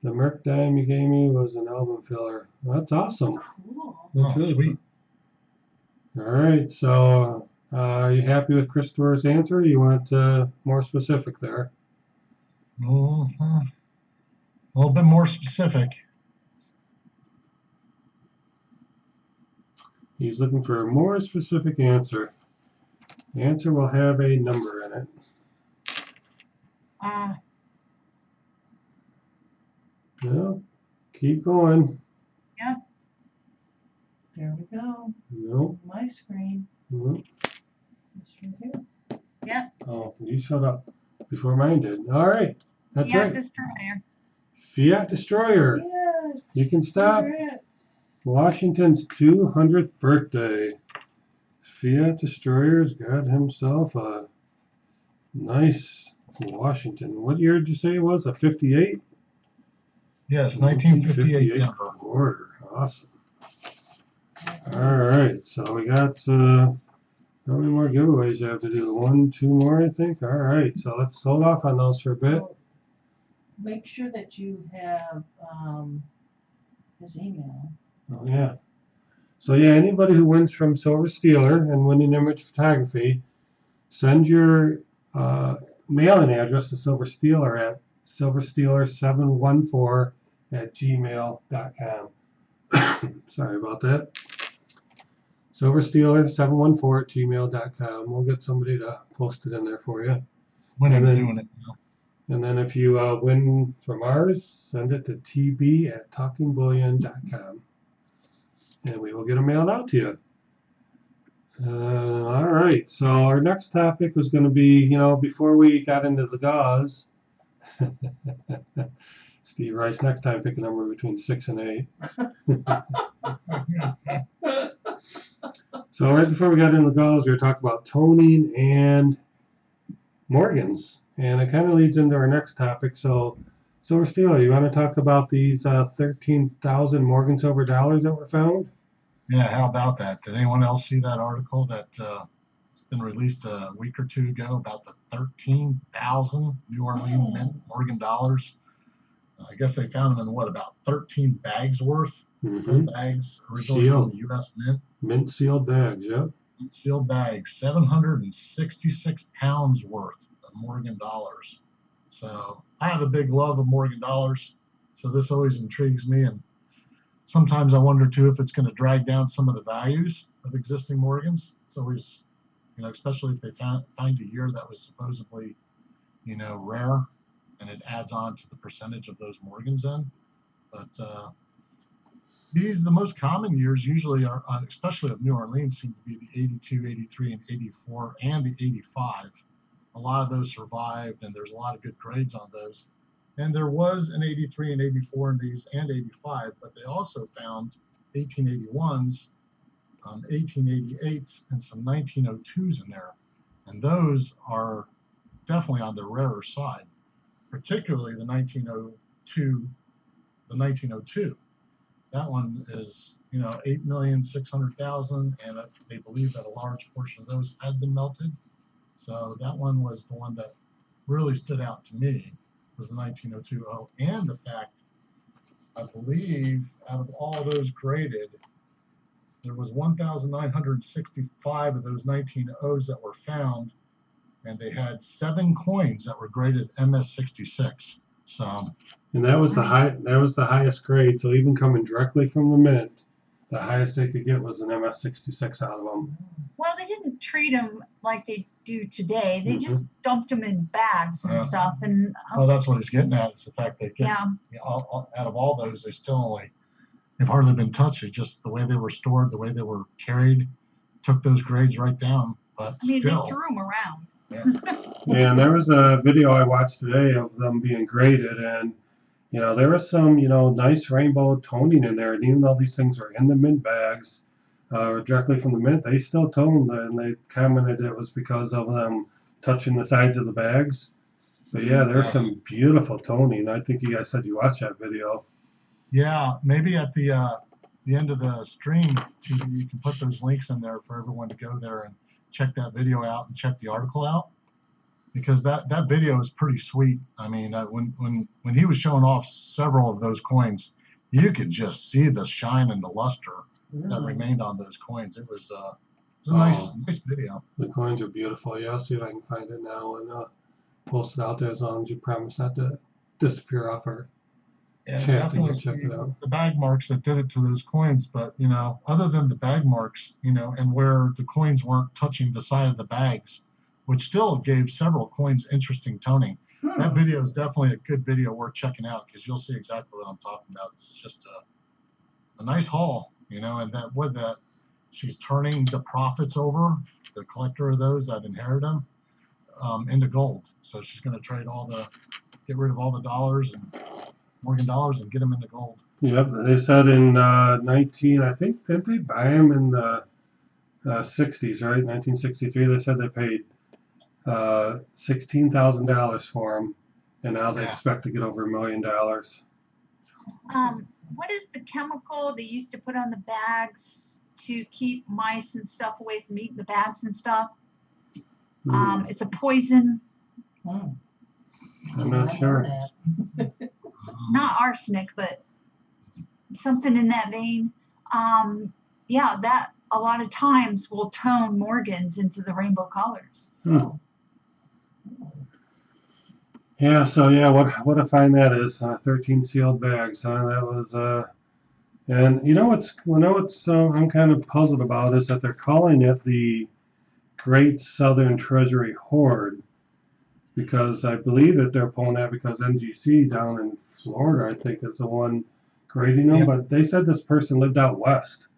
The Merc dime you gave me was an album filler. That's awesome. Cool. That's Oh, really sweet. cool. All right, so are you happy with Christopher's answer? You want more specific there? A little bit more specific. He's looking for a more specific answer. The answer will have a number in it. No, keep going. Yeah. There we go. No, My screen. no. It's right here. Yeah. Oh, you showed up before mine did. All right, that's Yeah, right. destroyer. Fiat Destroyer. Yes. You can stop. Congrats. Washington's 200th birthday. Fiat Destroyer's got himself a nice Washington. What year did you say it was? A 58? Yes, 1958 Denver. Quarter. Awesome. All right, so we got how many more giveaways you have to do? 1, 2 more, I think. All right, so let's hold off on those for a bit. So, make sure that you have his email. Oh yeah. So yeah, anybody who wins from Silver Stealer and Winning Image Photography, send your mailing address to Silver Stealer at silverstealer714@gmail.com. Sorry about that. Silverstealer714@gmail.com. We'll get somebody to post it in there for you. Winning's And then- doing it now. And then if you win from ours, send it to tb@talkingbullion.com. And we will get them mailed out to you. All right, so our next topic was going to be, before we got into the gauze, Steve Rice, next time pick a number between 6 and 8. So right before we got into the gauze, we were talking about toning and Morgans. And it kind of leads into our next topic. So, Silver Steeler, you want to talk about these 13,000 Morgan silver dollars that were found? Yeah, how about that? Did anyone else see that article that it's been released a week or two ago about the 13,000 New Orleans mint Morgan dollars? I guess they found them in about 13 bags worth. Full bags, originally from the U.S. Mint. Mint sealed bags, yeah. Mint sealed bags, 766 pounds worth of Morgan dollars. So I have a big love of Morgan dollars, so this always intrigues me, and sometimes I wonder too if it's going to drag down some of the values of existing Morgans. It's always, especially if they find a year that was supposedly, rare, and it adds on to the percentage of those Morgans in. But the most common years usually are, especially of New Orleans, seem to be the 82, 83, and 84, and the 85. A lot of those survived, and there's a lot of good grades on those. And there was an 83 and 84 in these, and 85, but they also found 1881s, 1888s, and some 1902s in there. And those are definitely on the rarer side, particularly the 1902. The 1902. That one is, 8,600,000, and they believe that a large portion of those had been melted. So that one was the one that really stood out to me, was the 1902. Oh, and the fact, I believe, out of all those graded, there was 1,965 of those 1900s that were found, and they had 7 coins that were graded MS66. So. And that was the highest grade. So even coming directly from the mint, the highest they could get was an MS66 out of them. Well, they didn't treat them like they do today. They just dumped them in bags and stuff. And well, that's what he's getting at, is the fact that out of all those, they've hardly been touched. It's just the way they were stored, the way they were carried, took those grades right down. But they still, threw them around. Yeah, and there was a video I watched today of them being graded, and you know, there was some, you know, nice rainbow toning in there, and even though these things are in the mint bags, directly from the mint, they still toned, and they commented it was because of them touching the sides of the bags. But yeah, there's Yes. some beautiful toning. I think you guys said you watched that video. Yeah, maybe at the end of the stream, you can put those links in there for everyone to go there and check that video out and check the article out, because that video is pretty sweet. I mean, when he was showing off several of those coins, you could just see the shine and the luster that remained on those coins. It was a nice video. The coins are beautiful. Yeah, I'll see if I can find it now and post it out there, as long as you promise not to disappear off our Yeah, chat. definitely. Check it out. It's the bag marks that did it to those coins, but you know, other than the bag marks, you know, and where the coins weren't touching the side of the bags, which still gave several coins interesting toning. That video is definitely a good video worth checking out, because you'll see exactly what I'm talking about. It's just a nice haul, you know, and that she's turning the profits over, the collector of those that inherit them, into gold. So she's going to get rid of all the dollars and Morgan dollars and get them into gold. Yep, they said in 19, I think, did they buy them in the 60s, right? 1963. They said they paid $16,000 for them, and now they expect to get over $1 million. What is the chemical they used to put on the bags to keep mice and stuff away from eating the bags and stuff? It's a poison. I'm not sure. Not arsenic, but something in that vein. Yeah, that a lot of times will tone Morgans into the rainbow colors. Yeah, so yeah, what a find that is. 13 sealed bags, huh? That was and you know what's I'm kind of puzzled about is that they're calling it the Great Southern Treasury Hoard, because I believe that they're pulling that because NGC down in Florida, I think, is the one grading them. But they said this person lived out west,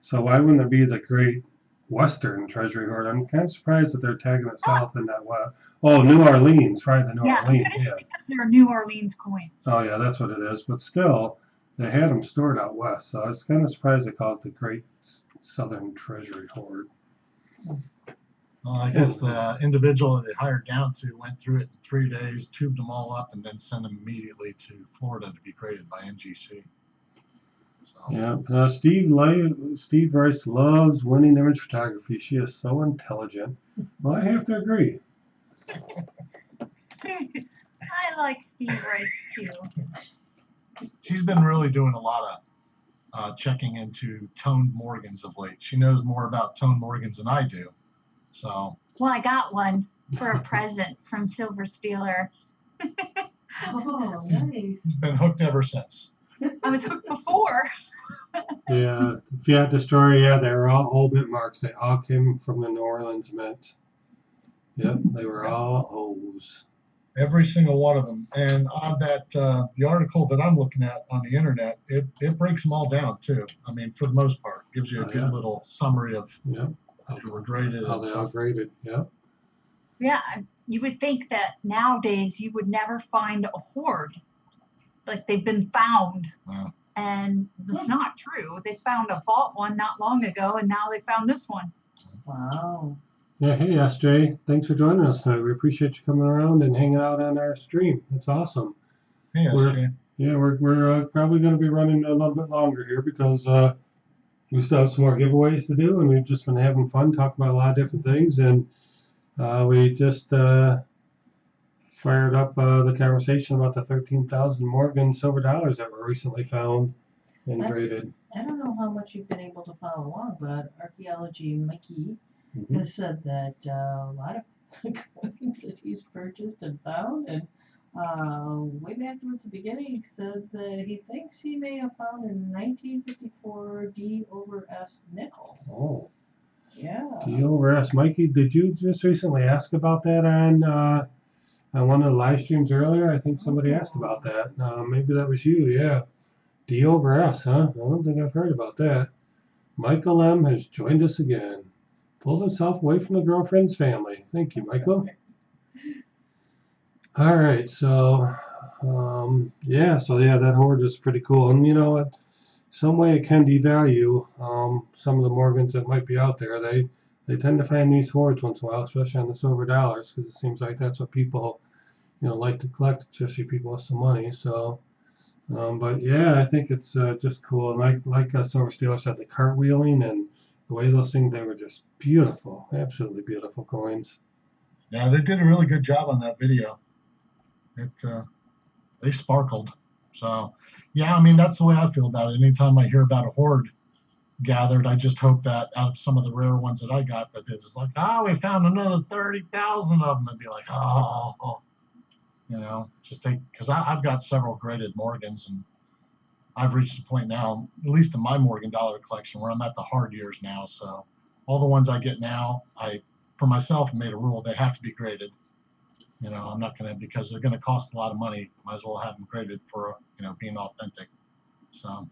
so why wouldn't it be the Great Western Treasury Hoard? I'm kind of surprised that they're tagging it south and not west. Oh, New Orleans, right? The New Orleans. Yeah, because they're New Orleans coins. Oh yeah, that's what it is. But still, they had them stored out west, so I was kind of surprised they called it the Great Southern Treasury Hoard. Well, I guess the individual that they hired down to went through it in 3 days, tubed them all up, and then sent them immediately to Florida to be graded by NGC. So. Yeah, Steve Rice loves winning image photography. She is so intelligent. Well, I have to agree. I like Steve Rice too. She's been really doing a lot of checking into toned Morgans of late. She knows more about toned Morgans than I do. So. Well, I got one for a present from Silver Stealer. Oh, nice. She's been hooked ever since. I was hooked before. Yeah, Fiat Destroyer, yeah, they were all old mint marks. They all came from the New Orleans Mint. Yep, they were all O's. Every single one of them. And on that, the article that I'm looking at on the internet, it breaks them all down too. I mean, for the most part, gives you a good little summary of how they were graded. How they all graded, yeah. Yeah, you would think that nowadays you would never find a hoard. Like they've been found. And that's not true. They found a vault one not long ago, and now they found this one. Wow. Yeah, hey SJ, thanks for joining us tonight. We appreciate you coming around and hanging out on our stream. It's awesome. Hey SJ. We're probably going to be running a little bit longer here because we still have some more giveaways to do, and we've just been having fun talking about a lot of different things. And we just fired up the conversation about the 13,000 Morgan silver dollars that were recently found and graded. I don't know how much you've been able to follow along, but Archaeology Mikey has said that a lot of coins that he's purchased and found, and way back towards the beginning, he said that he thinks he may have found a 1954 D over S nickel. Oh. Yeah. D over S. Mikey, did you just recently ask about that on one of the live streams earlier? I think somebody asked about that. Maybe that was you, yeah. D over S, huh? I don't think I've heard about that. Michael M. has joined us again. Pulled himself away from the girlfriend's family. Thank you, Michael. All right, so Yeah, so yeah, that horde is pretty cool. And you know what? Some way it can devalue some of the Morgans that might be out there. They tend to find these hordes once in a while, especially on the silver dollars, because it seems like that's what people like to collect, especially people with some money. So, but yeah, I think it's just cool. And like Silver Stealer said, the cartwheeling and the way those things, they were just beautiful, absolutely beautiful coins. Yeah, they did a really good job on that video. It they sparkled. So yeah, I mean that's the way I feel about it. Anytime I hear about a horde gathered, I just hope that out of some of the rare ones that I got, that it's like, we found another 30,000 of them. I'd be like, just take, because I've got several graded Morgans, and I've reached the point now, at least in my Morgan dollar collection, where I'm at the hard years now. So all the ones I get now, for myself, made a rule they have to be graded. I'm not going to, because they're going to cost a lot of money. Might as well have them graded for, being authentic. So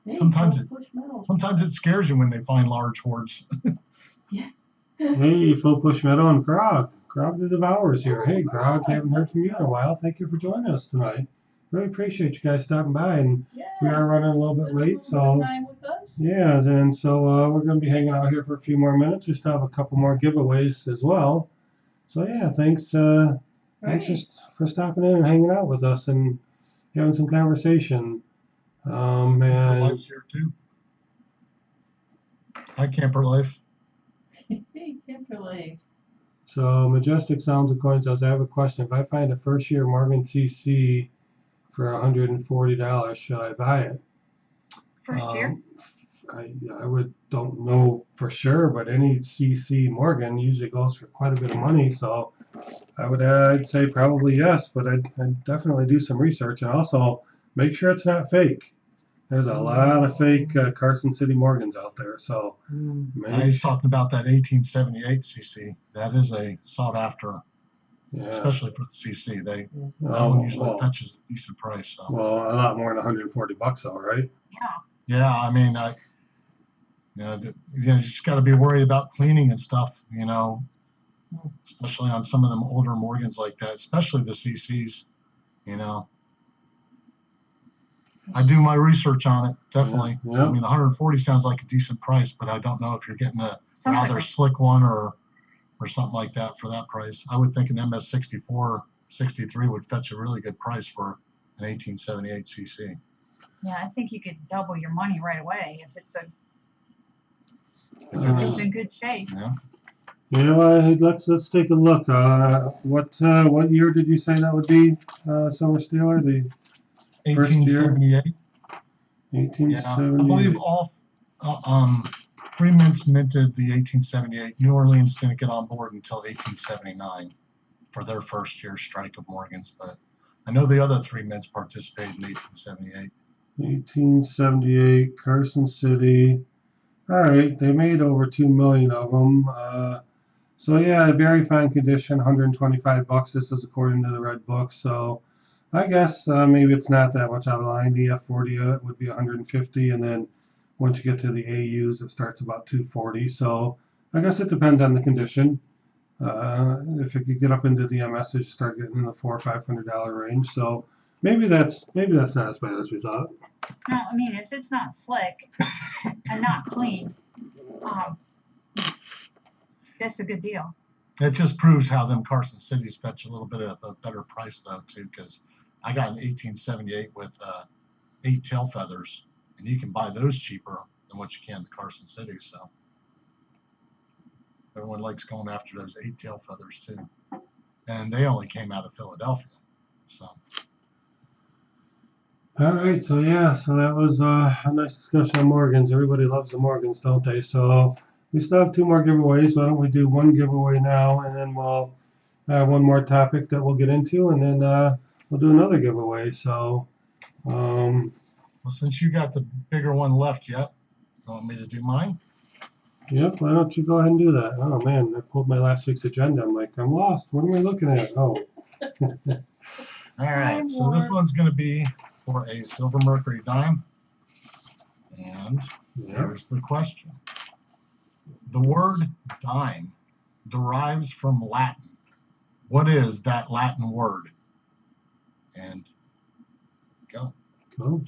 Hey, sometimes don't push metal. sometimes it scares you when they find large hordes. Hey, full push metal and Grog. Grog the Devourer's here. Hey, Grog, haven't heard from you in a while. Thank you for joining us tonight. Really appreciate you guys stopping by, and we are running a little bit late, so Time with us. yeah, and so we're going to be hanging out here for a few more minutes. We still have a couple more giveaways as well. So yeah, thanks Right. just for stopping in and hanging out with us and having some conversation. Camper And Life's here too. Hi, Camper Life. Hey, Kimberly. so Majestic Sounds of Coin says, I have a question. If I find a first year Morgan CC for $140, should I buy it? First year? I would don't know for sure, but any CC Morgan usually goes for quite a bit of money, so I'd say probably yes, but I'd definitely do some research and also make sure it's not fake. There's a lot of fake Carson City Morgans out there, so He's talking about that 1878 CC. That is a sought after, yeah. especially for the CC. That Oh, one usually well, fetches a decent price. So. well, a lot more than $140 though, right? Yeah. Yeah, I mean, you just got to be worried about cleaning and stuff, especially on some of them older Morgans like that, especially the CCs, I do my research on it, definitely. Yeah. I mean, 140 sounds like a decent price, but I don't know if you're getting a Sounds rather like slick one or something like that for that price. I would think an MS64, 63 would fetch a really good price for an 1878 CC. Yeah, I think you could double your money right away if it's in good shape. Yeah. Yeah, let's take a look. What year did you say that would be, Silver Stealer? The 1878. 1878. Yeah, I believe all three mints minted the 1878. New Orleans didn't get on board until 1879 for their first year strike of Morgans, but I know the other three mints participated in 1878. 1878, Carson City. All right, they made over 2 million of them. So yeah, very fine condition, $125. This is according to the red book. So I guess maybe it's not that much out of line. The F40 would be 150, and then once you get to the AUs, it starts about 240. So I guess it depends on the condition. If it could get up into the MS, you start getting in the $400 or $500 range. So maybe that's not as bad as we thought. No, I mean, if it's not slick and not clean, that's a good deal. It just proves how them Carson Cities fetch a little bit of a better price though too, because I got an 1878 with 8 tail feathers, and you can buy those cheaper than what you can the Carson City. So everyone likes going after those 8 tail feathers too, and they only came out of Philadelphia. So. All right, so yeah, so that was a nice discussion on Morgans. Everybody loves the Morgans, don't they? So we still have 2 more giveaways. Why don't we do one giveaway now, and then we'll have one more topic that we'll get into, and then we'll do another giveaway. So, well, since you got the bigger one left yet, you want me to do mine? Yep, why don't you go ahead and do that? Oh man, I pulled my last week's agenda. I'm like, I'm lost. What am I looking at? Oh. All right, so this one's going to be for a silver mercury dime. And here's the question. The word dime derives from Latin. What is that Latin word? And Cool.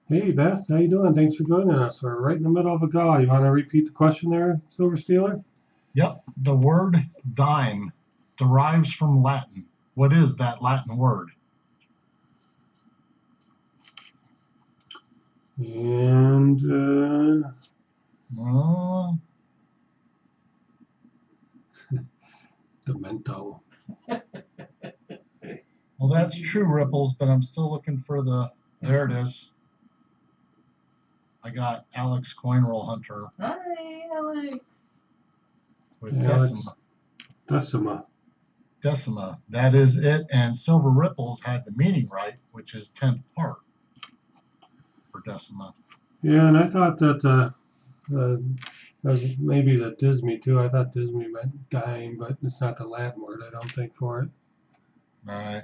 Hey Beth, how you doing? Thanks for joining us. We're right in the middle of a call. You want to repeat the question there, Silver Stealer? Yep. The word dime derives from Latin. What is that Latin word? And Demento. Well, that's true, Ripples, but I'm still looking for the. There it is. I got Alex Coinroll Hunter Hi, Alex. with Alex. Decima. Decima. Decima. That is it. And Silver Ripples had the meaning right, which is 10th part for Decima. Yeah, and I thought that was maybe the Disney too. I thought Disney meant dime, but it's not the Latin word, I don't think, for it. All right.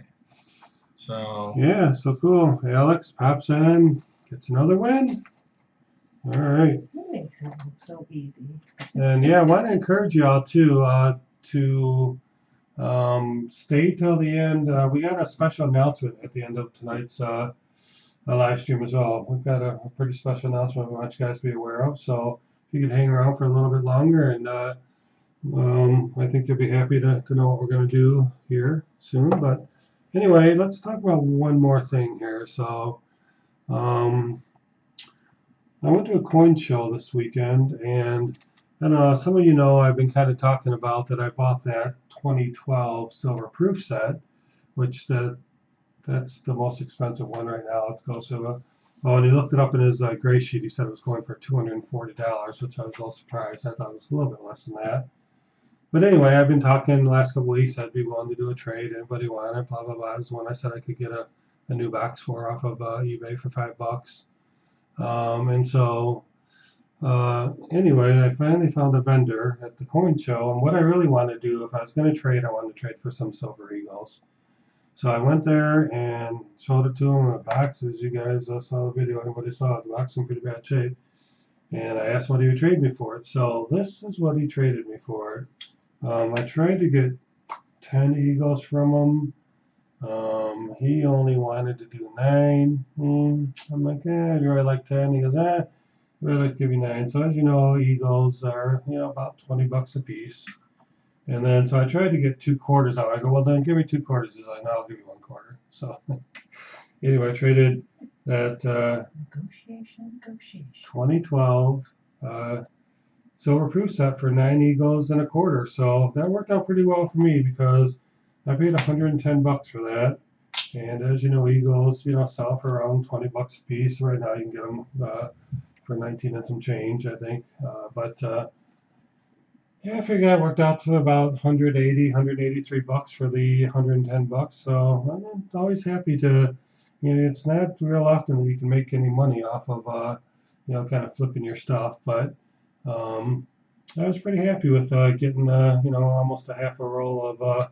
So. Yeah, so cool. Alex pops in, gets another win. All right. That makes it look so easy. And yeah, I want to encourage you all too to stay till the end. We got a special announcement at the end of tonight's live stream as well. We've got a pretty special announcement we want you guys to be aware of. So if you could hang around for a little bit longer, and I think you'll be happy to know what we're going to do here soon. But anyway, let's talk about one more thing here. So I went to a coin show this weekend, and I don't know, some of you know I've been kind of talking about that I bought that 2012 silver proof set, which that's the most expensive one right now. It goes to and he looked it up in his gray sheet. He said it was going for $240, which I was a little surprised. I thought it was a little bit less than that. But anyway, I've been talking the last couple of weeks. I'd be willing to do a trade. Anybody want it? Blah blah blah. It was one I said I could get a new box for off of eBay for $5. And so anyway, I finally found a vendor at the coin show, and what I really want to do, if I was going to trade, I wanted to trade for some silver eagles. So I went there and showed it to him in the box. As you guys saw the video, everybody saw it. The box in pretty bad shape. And I asked what he would trade me for it. So this is what he traded me for it. I tried to get 10 eagles from him. He only wanted to do 9. I'm like, I'd really like 10. He goes, I'd really like to give you 9. So as you know, eagles are, about $20 a piece. And then, so I tried to get 2 quarters out. I go, well, then give me 2 quarters. He's like, no, I'll give you 1 quarter. So anyway, I traded that Negotiation. 2012 silver proof set for 9 eagles and a quarter. So that worked out pretty well for me because I paid $110 for that. And as you know, eagles, sell for around $20 a piece. Right now you can get them for 19 and some change, I think. Yeah, I figured that worked out to about $183 for the $110. So I'm always happy to, it's not real often that you can make any money off of, kind of flipping your stuff. But I was pretty happy with getting, almost a half a roll of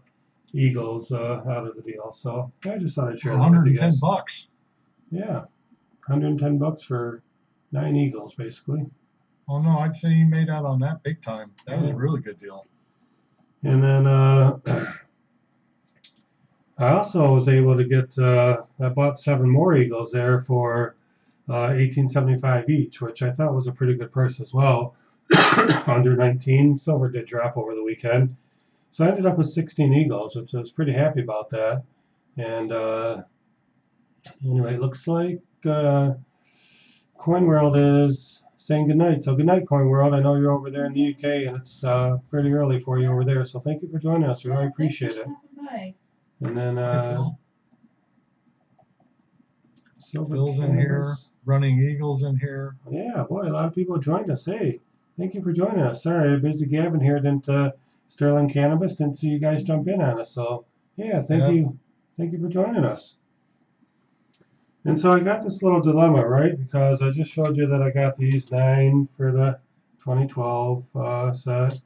eagles out of the deal. So I just thought I'd share that with you guys. $110. Yeah, $110 for 9 eagles, basically. Oh no, I'd say you made out on that big time. That was a really good deal. And then I also was able to get I bought 7 more eagles there for $18.75 each, which I thought was a pretty good price as well. Under 19, silver did drop over the weekend, so I ended up with 16 eagles, which I was pretty happy about that. And anyway, it looks like Coin World is saying goodnight. So goodnight, Coin World. I know you're over there in the UK, and it's pretty early for you over there. So thank you for joining us. We really appreciate it. Bye. And then Phil's in here, running eagles in here. Yeah, boy, a lot of people joined us. Hey, thank you for joining us. Sorry, busy Gavin here didn't. Sterling Cannabis didn't see you guys jump in on us. So yeah, thank you for joining us. And so I got this little dilemma, right? Because I just showed you that I got these 9 for the 2012 set.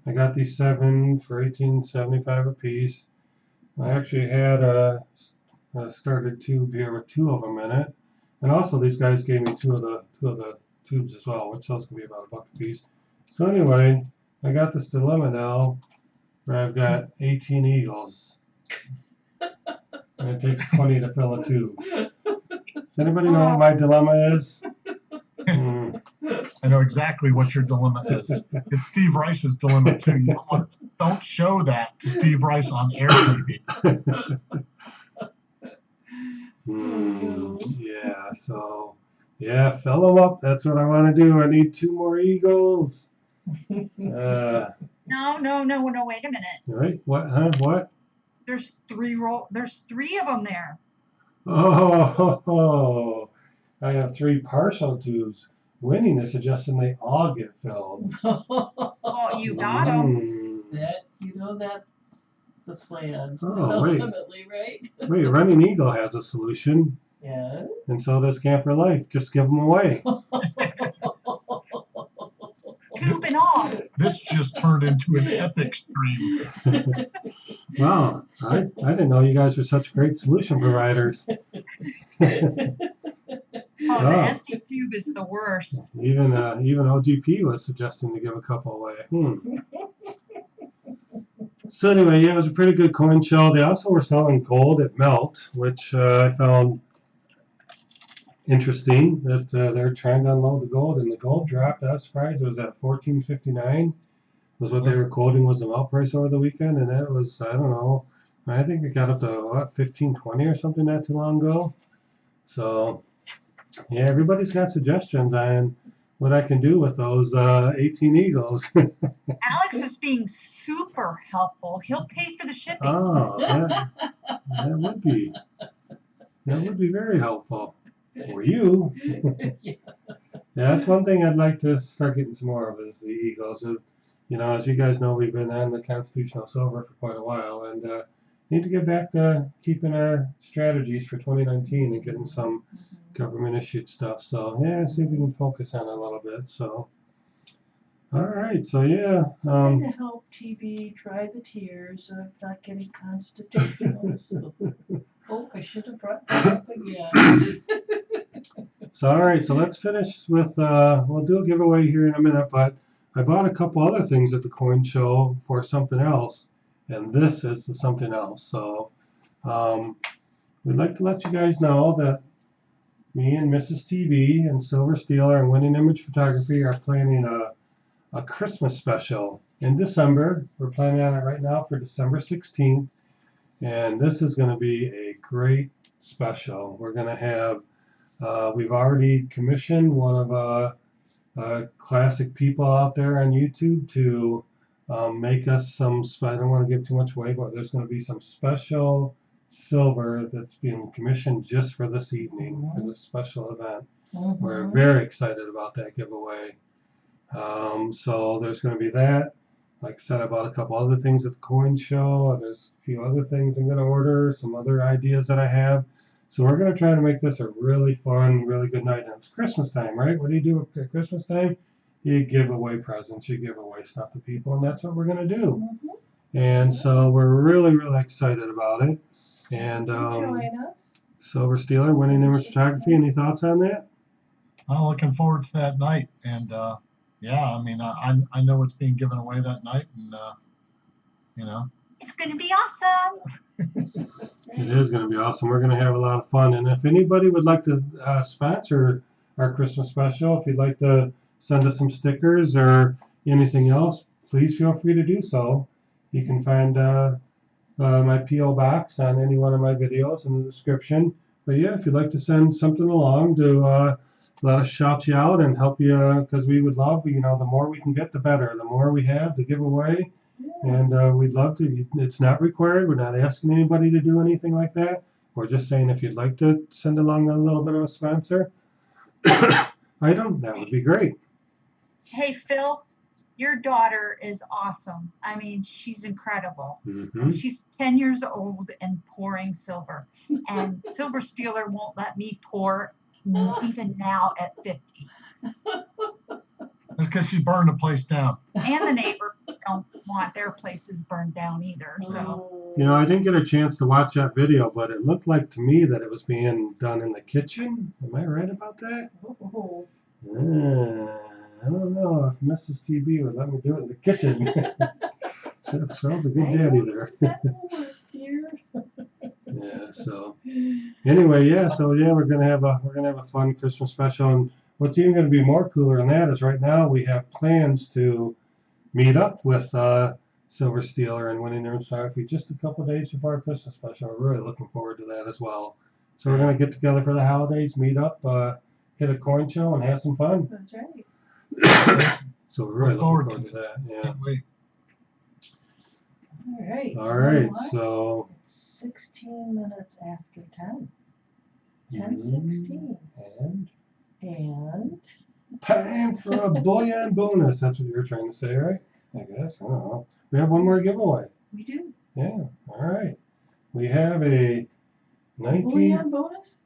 I got these 7 for $18.75 a piece. I actually had a started tube here with 2 of them in it, and also these guys gave me 2 of the tubes as well, which those can be about $1 a piece. So anyway, I got this dilemma now where I've got 18 eagles. and it takes 20 to fill a tube. Does anybody know what my dilemma is? I know exactly what your dilemma is. It's Steve Rice's dilemma too. Don't show that to Steve Rice on air TV. Yeah, so yeah, fill them up. That's what I want to do. I need 2 more eagles. No, wait a minute. Right? What? Huh? What? There's 3 of them there. Oh, I have 3 partial tubes. Winning is suggesting they all get filled. Well, you got them. That's the plan. Oh, wait. Ultimately, right? Wait, Running Eagle has a solution. Yeah. And so does Camper Life. Just give them away. Tube and all. This just turned into an epic stream. Wow, I didn't know you guys were such great solution providers. Oh, the empty tube is the worst. Even OGP was suggesting to give a couple away. So anyway, yeah, it was a pretty good coin show. They also were selling gold at Melt, which I found interesting that they're trying to unload the gold, and the gold dropped. I was surprised. It was at $14.59. Was what they were quoting was the melt price over the weekend, and that was, I don't know, I think it got up to what, 15.20 or something not too long ago. So yeah, everybody's got suggestions on what I can do with those 18 eagles. Alex is being super helpful. He'll pay for the shipping. Oh, that would be very helpful for you. Yeah, that's one thing I'd like to start getting some more of is the eagles. You know, as you guys know, we've been on the Constitutional Silver for quite a while, and need to get back to keeping our strategies for 2019 and getting some government issued stuff. So yeah, see if we can focus on it a little bit. So all right, so yeah. Something to help TV try the tears of not getting constitutional. Oh, I should have brought that up again. So all right, so let's finish with we'll do a giveaway here in a minute, but I bought a couple other things at the coin show for something else, and this is the something else. So we'd like to let you guys know that me and Mrs. TV and Silver Steeler and Winning Image Photography are planning a Christmas special in December. We're planning on it right now for December 16th, and this is going to be a great special. We're going to have we've already commissioned one of classic people out there on YouTube to make us some. I don't want to give too much away, but there's going to be some special silver that's being commissioned just for this evening for this special event. We're very excited about that giveaway. So there's going to be that. Like I said, I bought a couple other things at the coin show. There's a few other things I'm going to order, some other ideas that I have. So we're going to try to make this a really fun, really good night. And it's Christmas time, right? What do you do at Christmas time? You give away presents, you give away stuff to people, and that's what we're going to do. And so we're really, really excited about it. And Silver Steeler, Winning Image Photography, any thoughts on that? I'm looking forward to that night. And yeah, I mean, I know what's being given away that night, and you know. It's going to be awesome. It is going to be awesome. We're going to have a lot of fun. And if anybody would like to sponsor our Christmas special, if you'd like to send us some stickers or anything else, please feel free to do so. You can find my P.O. box on any one of my videos in the description. But yeah, if you'd like to send something along to let us shout you out and help you, because we would love, you know, the more we can get, the better. The more we have to give away. And we'd love to. It's not required. We're not asking anybody to do anything like that. We're just saying if you'd like to send along a little bit of a sponsor item, that would be great. Hey, Phil, your daughter is awesome. I mean, she's incredible. She's 10 years old and pouring silver. And Silver Steeler won't let me pour even now at 50. That's because she burned the place down. And the neighbors don't want their places burned down either. So you know, I didn't get a chance to watch that video, but it looked like to me that it was being done in the kitchen. Am I right about that? I don't know if Mrs. TB would let me do it in the kitchen. Sounds a good daddy there. Yeah, So anyway, yeah. So yeah, we're gonna have a fun Christmas special, and what's even gonna be more cooler than that is right now we have plans to meet up with Silver Stealer and Winning Room Photography just a couple of days before our Christmas special. We're really looking forward to that as well. So we're gonna get together for the holidays, meet up, hit a coin show, and have some fun. That's right. So we're really Look looking forward forward to to that. Yeah. Can't wait. All right. All you know right. what? So. It's 16 minutes after 10. Mm-hmm. 10:16. And And time for a bullion bonus. That's what you were trying to say, right? I guess. I don't know. We have one more giveaway. we do. Yeah. All right. We have a 19, Bullion bonus?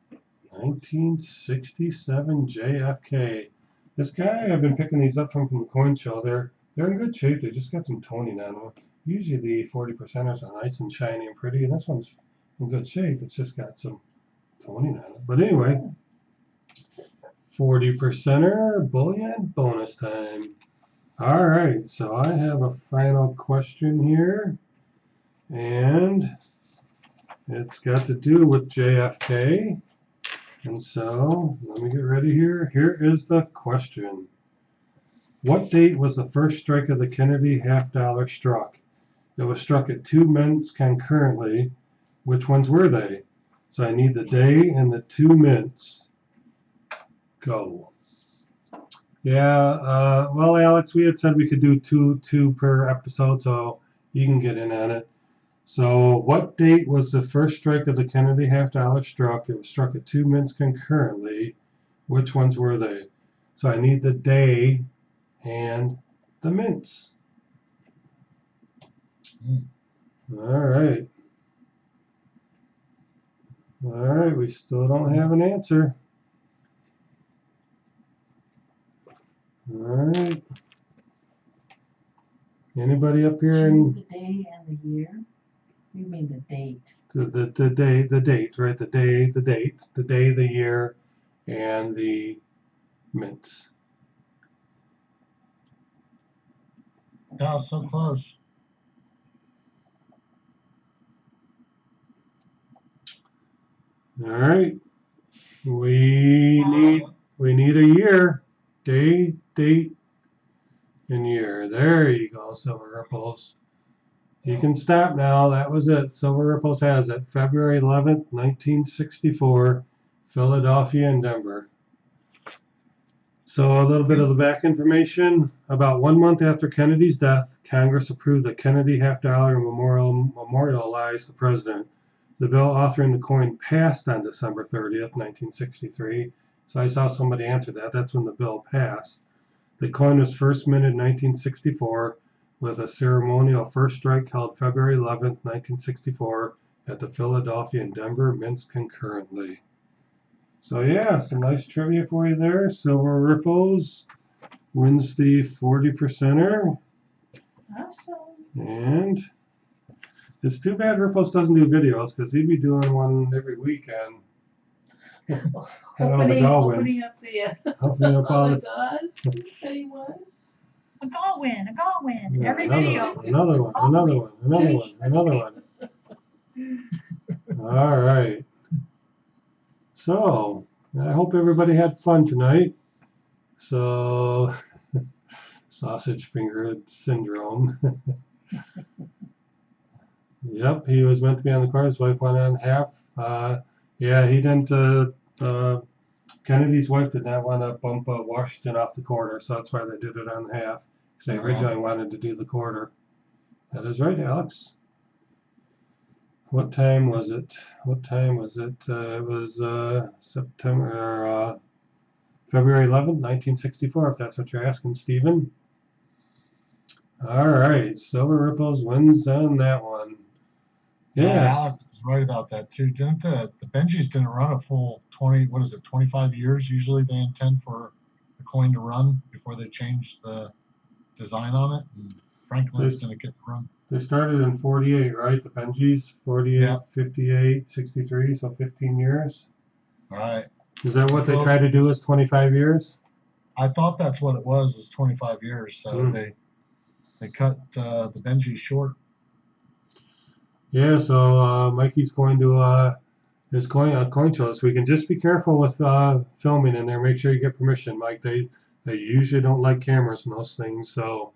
1967 JFK. This guy, I've been picking these up from the coin show. They're in good shape. They just got some toning on them. Usually the 40%ers are nice and shiny and pretty, and this one's in good shape. It's just got some toning on it. But anyway, 40%er bullion bonus time. All right, so I have a final question here, and it's got to do with JFK. And so let me get ready here. Here is the question. What date was the first strike of the Kennedy half-dollar struck? It was struck at 2 minutes concurrently. Which ones were they? So I need the day and the 2 minutes. Go. Yeah, well, Alex, we had said we could do two per episode, so you can get in on it. So what date was the first strike of the Kennedy half-dollar struck? It was struck at 2 minutes concurrently. Which ones were they? So I need the day and the mints. All right. All right, we still don't have an answer. All right. Anybody up here in The day and the year? You mean the date? the date, right? The day, the year, and the mints. Yeah, so close. All right. We need a year, day, date, and year. There you go, Silver Ripples. You can stop now. That was it. Silver Ripples has it. February 11th, 1964, Philadelphia and Denver. So a little bit of the back information. About 1 month after Kennedy's death, Congress approved the Kennedy half-dollar and memorialized the president. The bill authoring the coin passed on December 30th, 1963. So I saw somebody answer that. That's when the bill passed. The coin was first minted in 1964 with a ceremonial first strike held February 11th, 1964 at the Philadelphia and Denver mints concurrently. So yeah, some nice trivia for you there. Silver Ripples wins the 40%er. Awesome. And it's too bad Ripples doesn't do videos because he'd be doing one every weekend. Opening up the Opening up all the gauze that he won. A goal win, a goal win. Yeah, Every video. Another one. All right. So, I hope everybody had fun tonight. So, sausage finger syndrome. Yep, he was meant to be on the card. His wife went on half. Yeah, he didn't. Kennedy's wife did not want to bump Washington off the quarter, so that's why they did it on half. They originally wanted to do the quarter. That is right, Alex. What time was it? It was February 11th, 1964, if that's what you're asking, Stephen. All right, Silver Ripples wins on that one. Yeah, Alex is right about that too. Didn't the Benjis didn't run a full 25 years usually they intend for the coin to run before they change the design on it, and Franklin's didn't get to run. They started in 48, right? The Benjis, 48, Yeah. 58, 63, so 15 years. All right. Is that what they try to do is 25 years? I thought that's what it was 25 years, so they cut the Benji short. Yeah, so Mikey's going to There's coin shows. We can just be careful with filming in there. Make sure you get permission. Like they usually don't like cameras and those things. So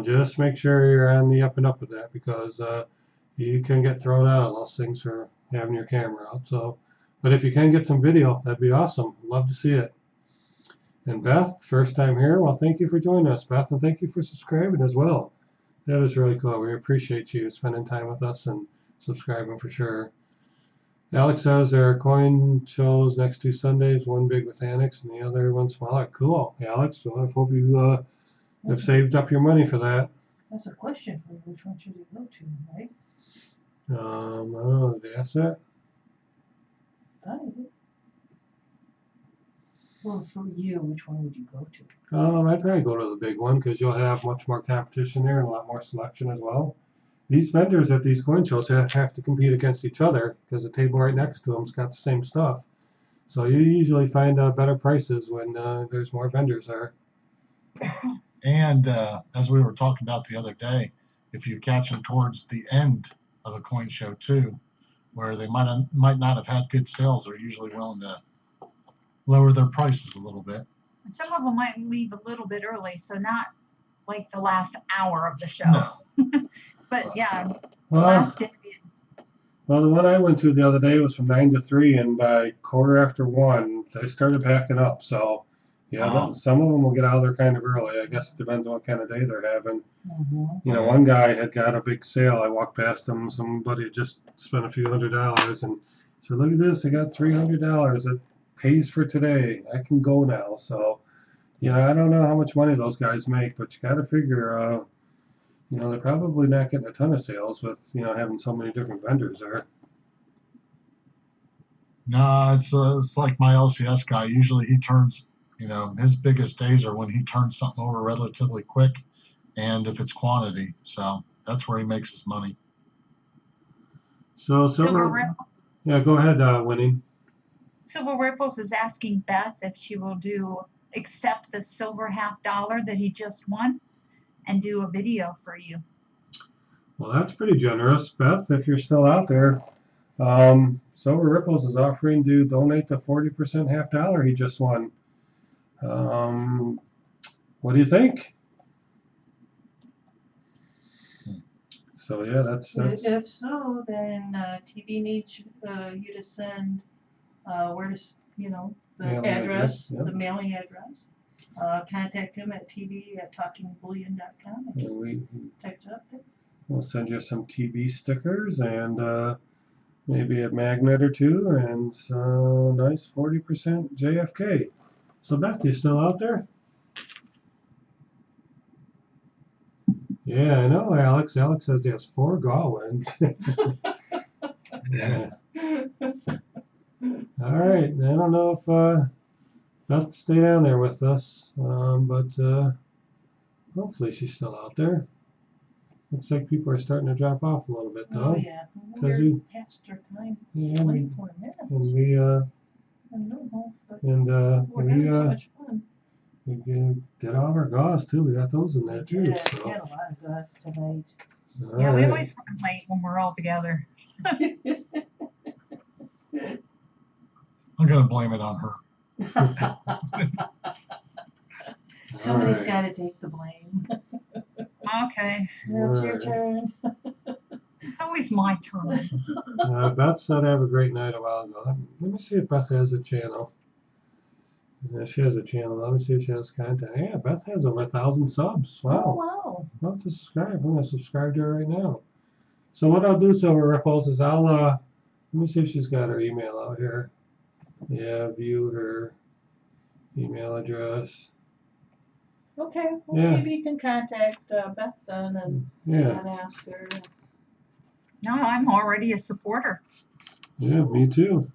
just make sure you're on the up and up with that, because you can get thrown out of those things for having your camera out. So, but if you can get some video, that'd be awesome. Love to see it. And Beth, first time here. Well, thank you for joining us, Beth, and thank you for subscribing as well. That is really cool. We appreciate you spending time with us and subscribing for sure. Alex says there are coin shows next 2 Sundays, one big with annex and the other one smaller. Cool, Alex. So I hope you have saved up your money for that. That's a question for you. Which one should you go to, right? I don't know. Did they ask that? Well, for you, which one would you go to? I'd probably go to the big one, because you'll have much more competition there and a lot more selection as well. These vendors at these coin shows have to compete against each other, because the table right next to them's got the same stuff. So you usually find better prices when there's more vendors there. And as we were talking about the other day, if you catch them towards the end of a coin show too, where they might not have had good sales, they're usually willing to lower their prices a little bit. And some of them might leave a little bit early, so not like the last hour of the show. No. But yeah, the Well, last day. well, the one I went to the other day was from 9 to 3, and by 1:15, they started backing up. So, yeah, some of them will get out of there kind of early. I guess it depends on what kind of day they're having. You know, one guy had got a big sale. I walked past him. Somebody had just spent a few $100s, and said, "Look at this! I got $300. It pays for today. I can go now." So, you know, I don't know how much money those guys make, but you got to figure, you know, they're probably not getting a ton of sales with, you know, having so many different vendors there. No, it's like my LCS guy. Usually he turns, you know, his biggest days are when he turns something over relatively quick, and if it's quantity. So that's where he makes his money. So Silver Ripples. Yeah, go ahead, Winnie. Silver Ripples is asking Beth if she will accept the silver $50 that he just won and do a video for you. Well, that's pretty generous, Beth. If you're still out there, Silver Ripples is offering to donate the 40% $50 he just won. What do you think? So yeah, that's If so, then TV needs you to send the Mailing address, address, yeah. the mailing address. Contact him at tv@talkingbullion.com. I just typed it up there. We'll send you some TV stickers and maybe a magnet or two, and some nice 40% JFK. So Beth, you still out there? Yeah, I know, Alex. Alex says he has 4 Gawains. Yeah. All right. I don't know if Beth will stay down there with us, but hopefully she's still out there. Looks like people are starting to drop off a little bit, though. Oh yeah, Because past our time. Yeah, 24 minutes. and we I don't know, but we're we having so much fun. we did all of our gauze too. We got those in there too. Yeah, So. we had a lot of guys tonight. All Yeah, we right. always run late when we're all together. I'm going to blame it on her. Somebody's All right. got to take the blame. Okay. Now it's your Alright. turn. It's always my turn. Beth said have a great night a while ago. Let me see if Beth has a channel. Yeah, she has a channel. Let me see if she has content. Yeah, Beth has over 1,000 subs. Oh, Wow. wow. I'll have to subscribe. I'm going to subscribe to her right now. So what I'll do, Silver Ripples, is I'll let me see if she's got her email out here. Yeah, view her email address. Okay, well, Yeah. maybe you can contact Beth then and Yeah, ask her. No, I'm already a supporter. yeah, me too.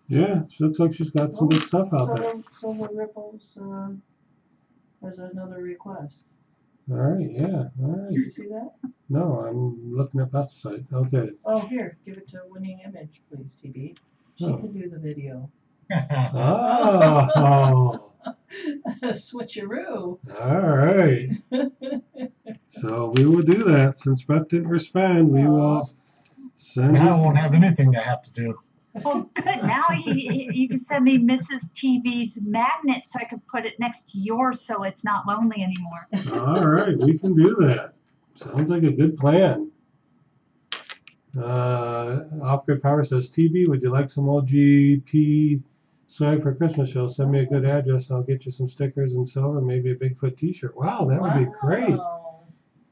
Yeah, she looks like she's got some good stuff out there. Silver Ripples has another request. All right, yeah, all right. Did you see that? No, I'm looking at Beth's site. Okay. Oh, here, give it to Winning Image, please, TB. She Oh. can do the video. Oh, Switcheroo. all right. So we will do that. Since Beth didn't respond, we will Send Now I it. won't have anything I have to do. Well, good. Now you can send me Mrs. TV's magnet so I could put it next to yours so it's not lonely anymore. All right, we can do that. Sounds like a good plan. Off-Grid Power says, TB, would you like some OGP swag for Christmas show? Send me a good address. I'll get you some stickers in silver, maybe a Bigfoot T-shirt. Wow, that would be great. Wow.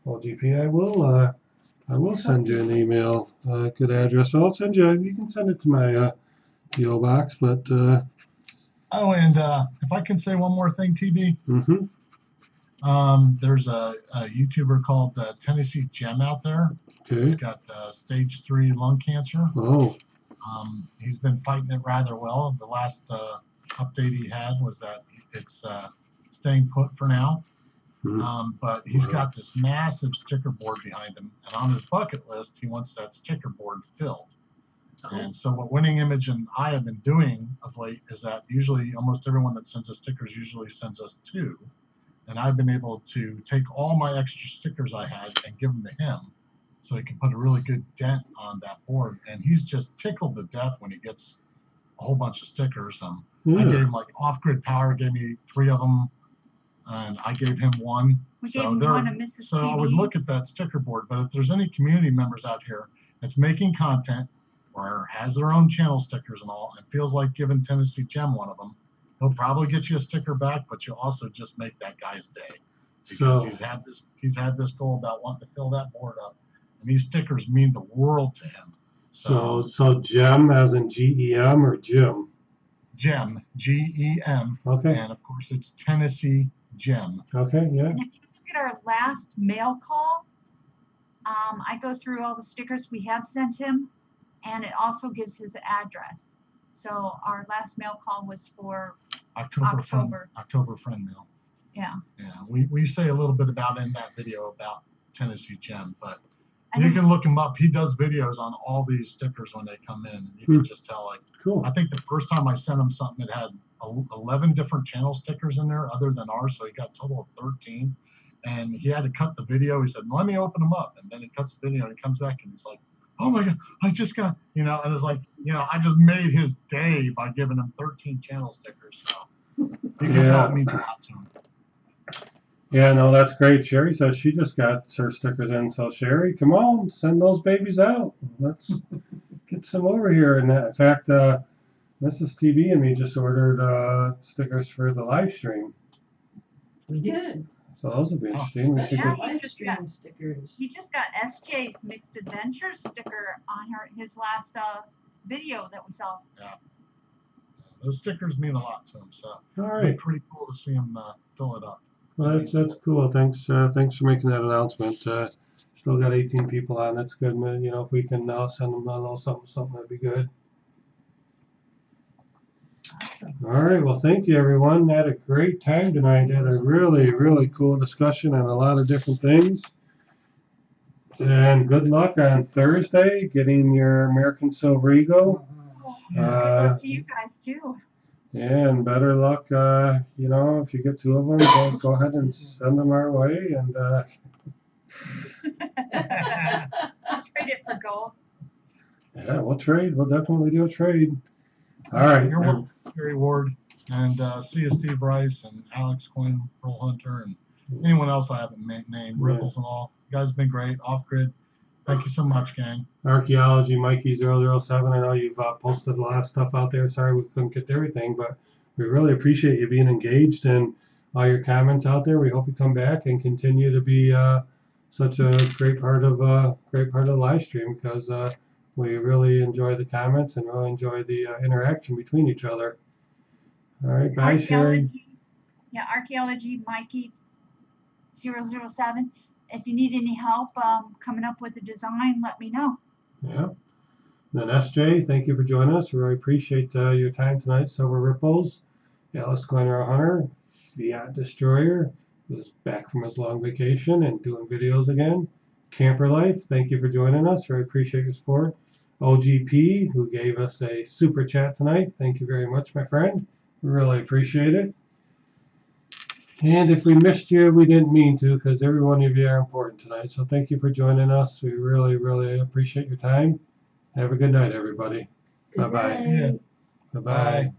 OGP, I will send you an email. Good address. I'll send you. You can send it to my PO box, but Oh, and if I can say one more thing, TB, there's a YouTuber called Tennessee Gem out there. okay. He's got stage 3 lung cancer. Oh, He's been fighting it rather well. The last update he had was that it's staying put for now. But he's got this massive sticker board behind him, and on his bucket list, he wants that sticker board filled. And so what Winning Image and I have been doing of late is that usually almost everyone that sends us stickers usually sends us 2. And I've been able to take all my extra stickers I had and give them to him so he can put a really good dent on that board. And he's just tickled to death when he gets a whole bunch of stickers. I gave him, like, Off-Grid Power gave me 3 of them, and I gave him 1. We gave him one of Mrs. So I would look at that sticker board. But if there's any community members out here that's making content or has their own channel stickers and all, and feels like giving Tennessee Gem one of them, he'll probably get you a sticker back, but you'll also just make that guy's day, because he's had this goal about wanting to fill that board up, and these stickers mean the world to him. so Gem as in GEM or Jim? Gem, GEM, Okay. and of course it's Tennessee Gem. Okay. Yeah. And if you look at our last mail call, I go through all the stickers we have sent him, and it also gives his address. So our last mail call was for October friend mail. Yeah. Yeah, we say a little bit about in that video about Tennessee Gem, but And you this- can look him up. He does videos on all these stickers when they come in, and you can just tell, like, Cool. I think the first time I sent him something, it had 11 different channel stickers in there other than ours, so he got a total of 13. And he had to cut the video. He said, let me open them up. And then he cuts the video and he comes back and he's like, oh my God, I just got, and it's like, I just made his day by giving him 13 channel stickers. So you can tell it means a lot to him. Yeah, no, that's great. Sherry says she just got her stickers in. So Sherry, come on, send those babies out. Let's get some over here. And in fact, Mrs. TV and me just ordered stickers for the live stream. We did. So those will be interesting. We should Yeah, get, he just got- stickers. He just got SJ's Mixed Adventures sticker on his last video that we saw. Those stickers mean a lot to him. So all it'll right. be pretty cool to see him fill it up. Well, that's cool. Thanks for making that announcement. Still got 18 people on. That's good. If we can now send them a little something, that'd be good. Awesome. All right. Well, thank you, everyone. Had a great time tonight. Had a really, really cool discussion on a lot of different things. And good luck on Thursday getting your American Silver Eagle. Good luck to you guys too. Yeah, and better luck. If you get 2 of them, go ahead and send them our way. And Trade it for gold. yeah, we'll trade. We'll definitely do a trade. All right. You're welcome, Gary Ward, and see you, Steve Rice, and Alex Quinn, Pearl Hunter, and anyone else I haven't named, Ripples and all. You guys have been great. Off Grid. Thank you so much, gang. Archaeology, Mikey007. I know you've posted a lot of stuff out there. Sorry we couldn't get to everything, but we really appreciate you being engaged and all your comments out there. We hope you come back and continue to be such a great part of the live stream, because we really enjoy the comments and really enjoy the interaction between each other. All right, bye, Sherry. Archaeology, Mikey 007. If you need any help coming up with the design, let me know. Yeah. Then SJ, thank you for joining us. We really appreciate your time tonight. Silver Ripples, Alice Kleiner Hunter, the Yacht Destroyer, who's back from his long vacation and doing videos again. Camper Life, thank you for joining us. Really appreciate your support. OGP, who gave us a super chat tonight. Thank you very much, my friend. We really appreciate it. And if we missed you, we didn't mean to, because every one of you are important tonight. So thank you for joining us. We really, really appreciate your time. Have a good night, everybody. Good Bye-bye. night. See ya. Bye-bye. Bye.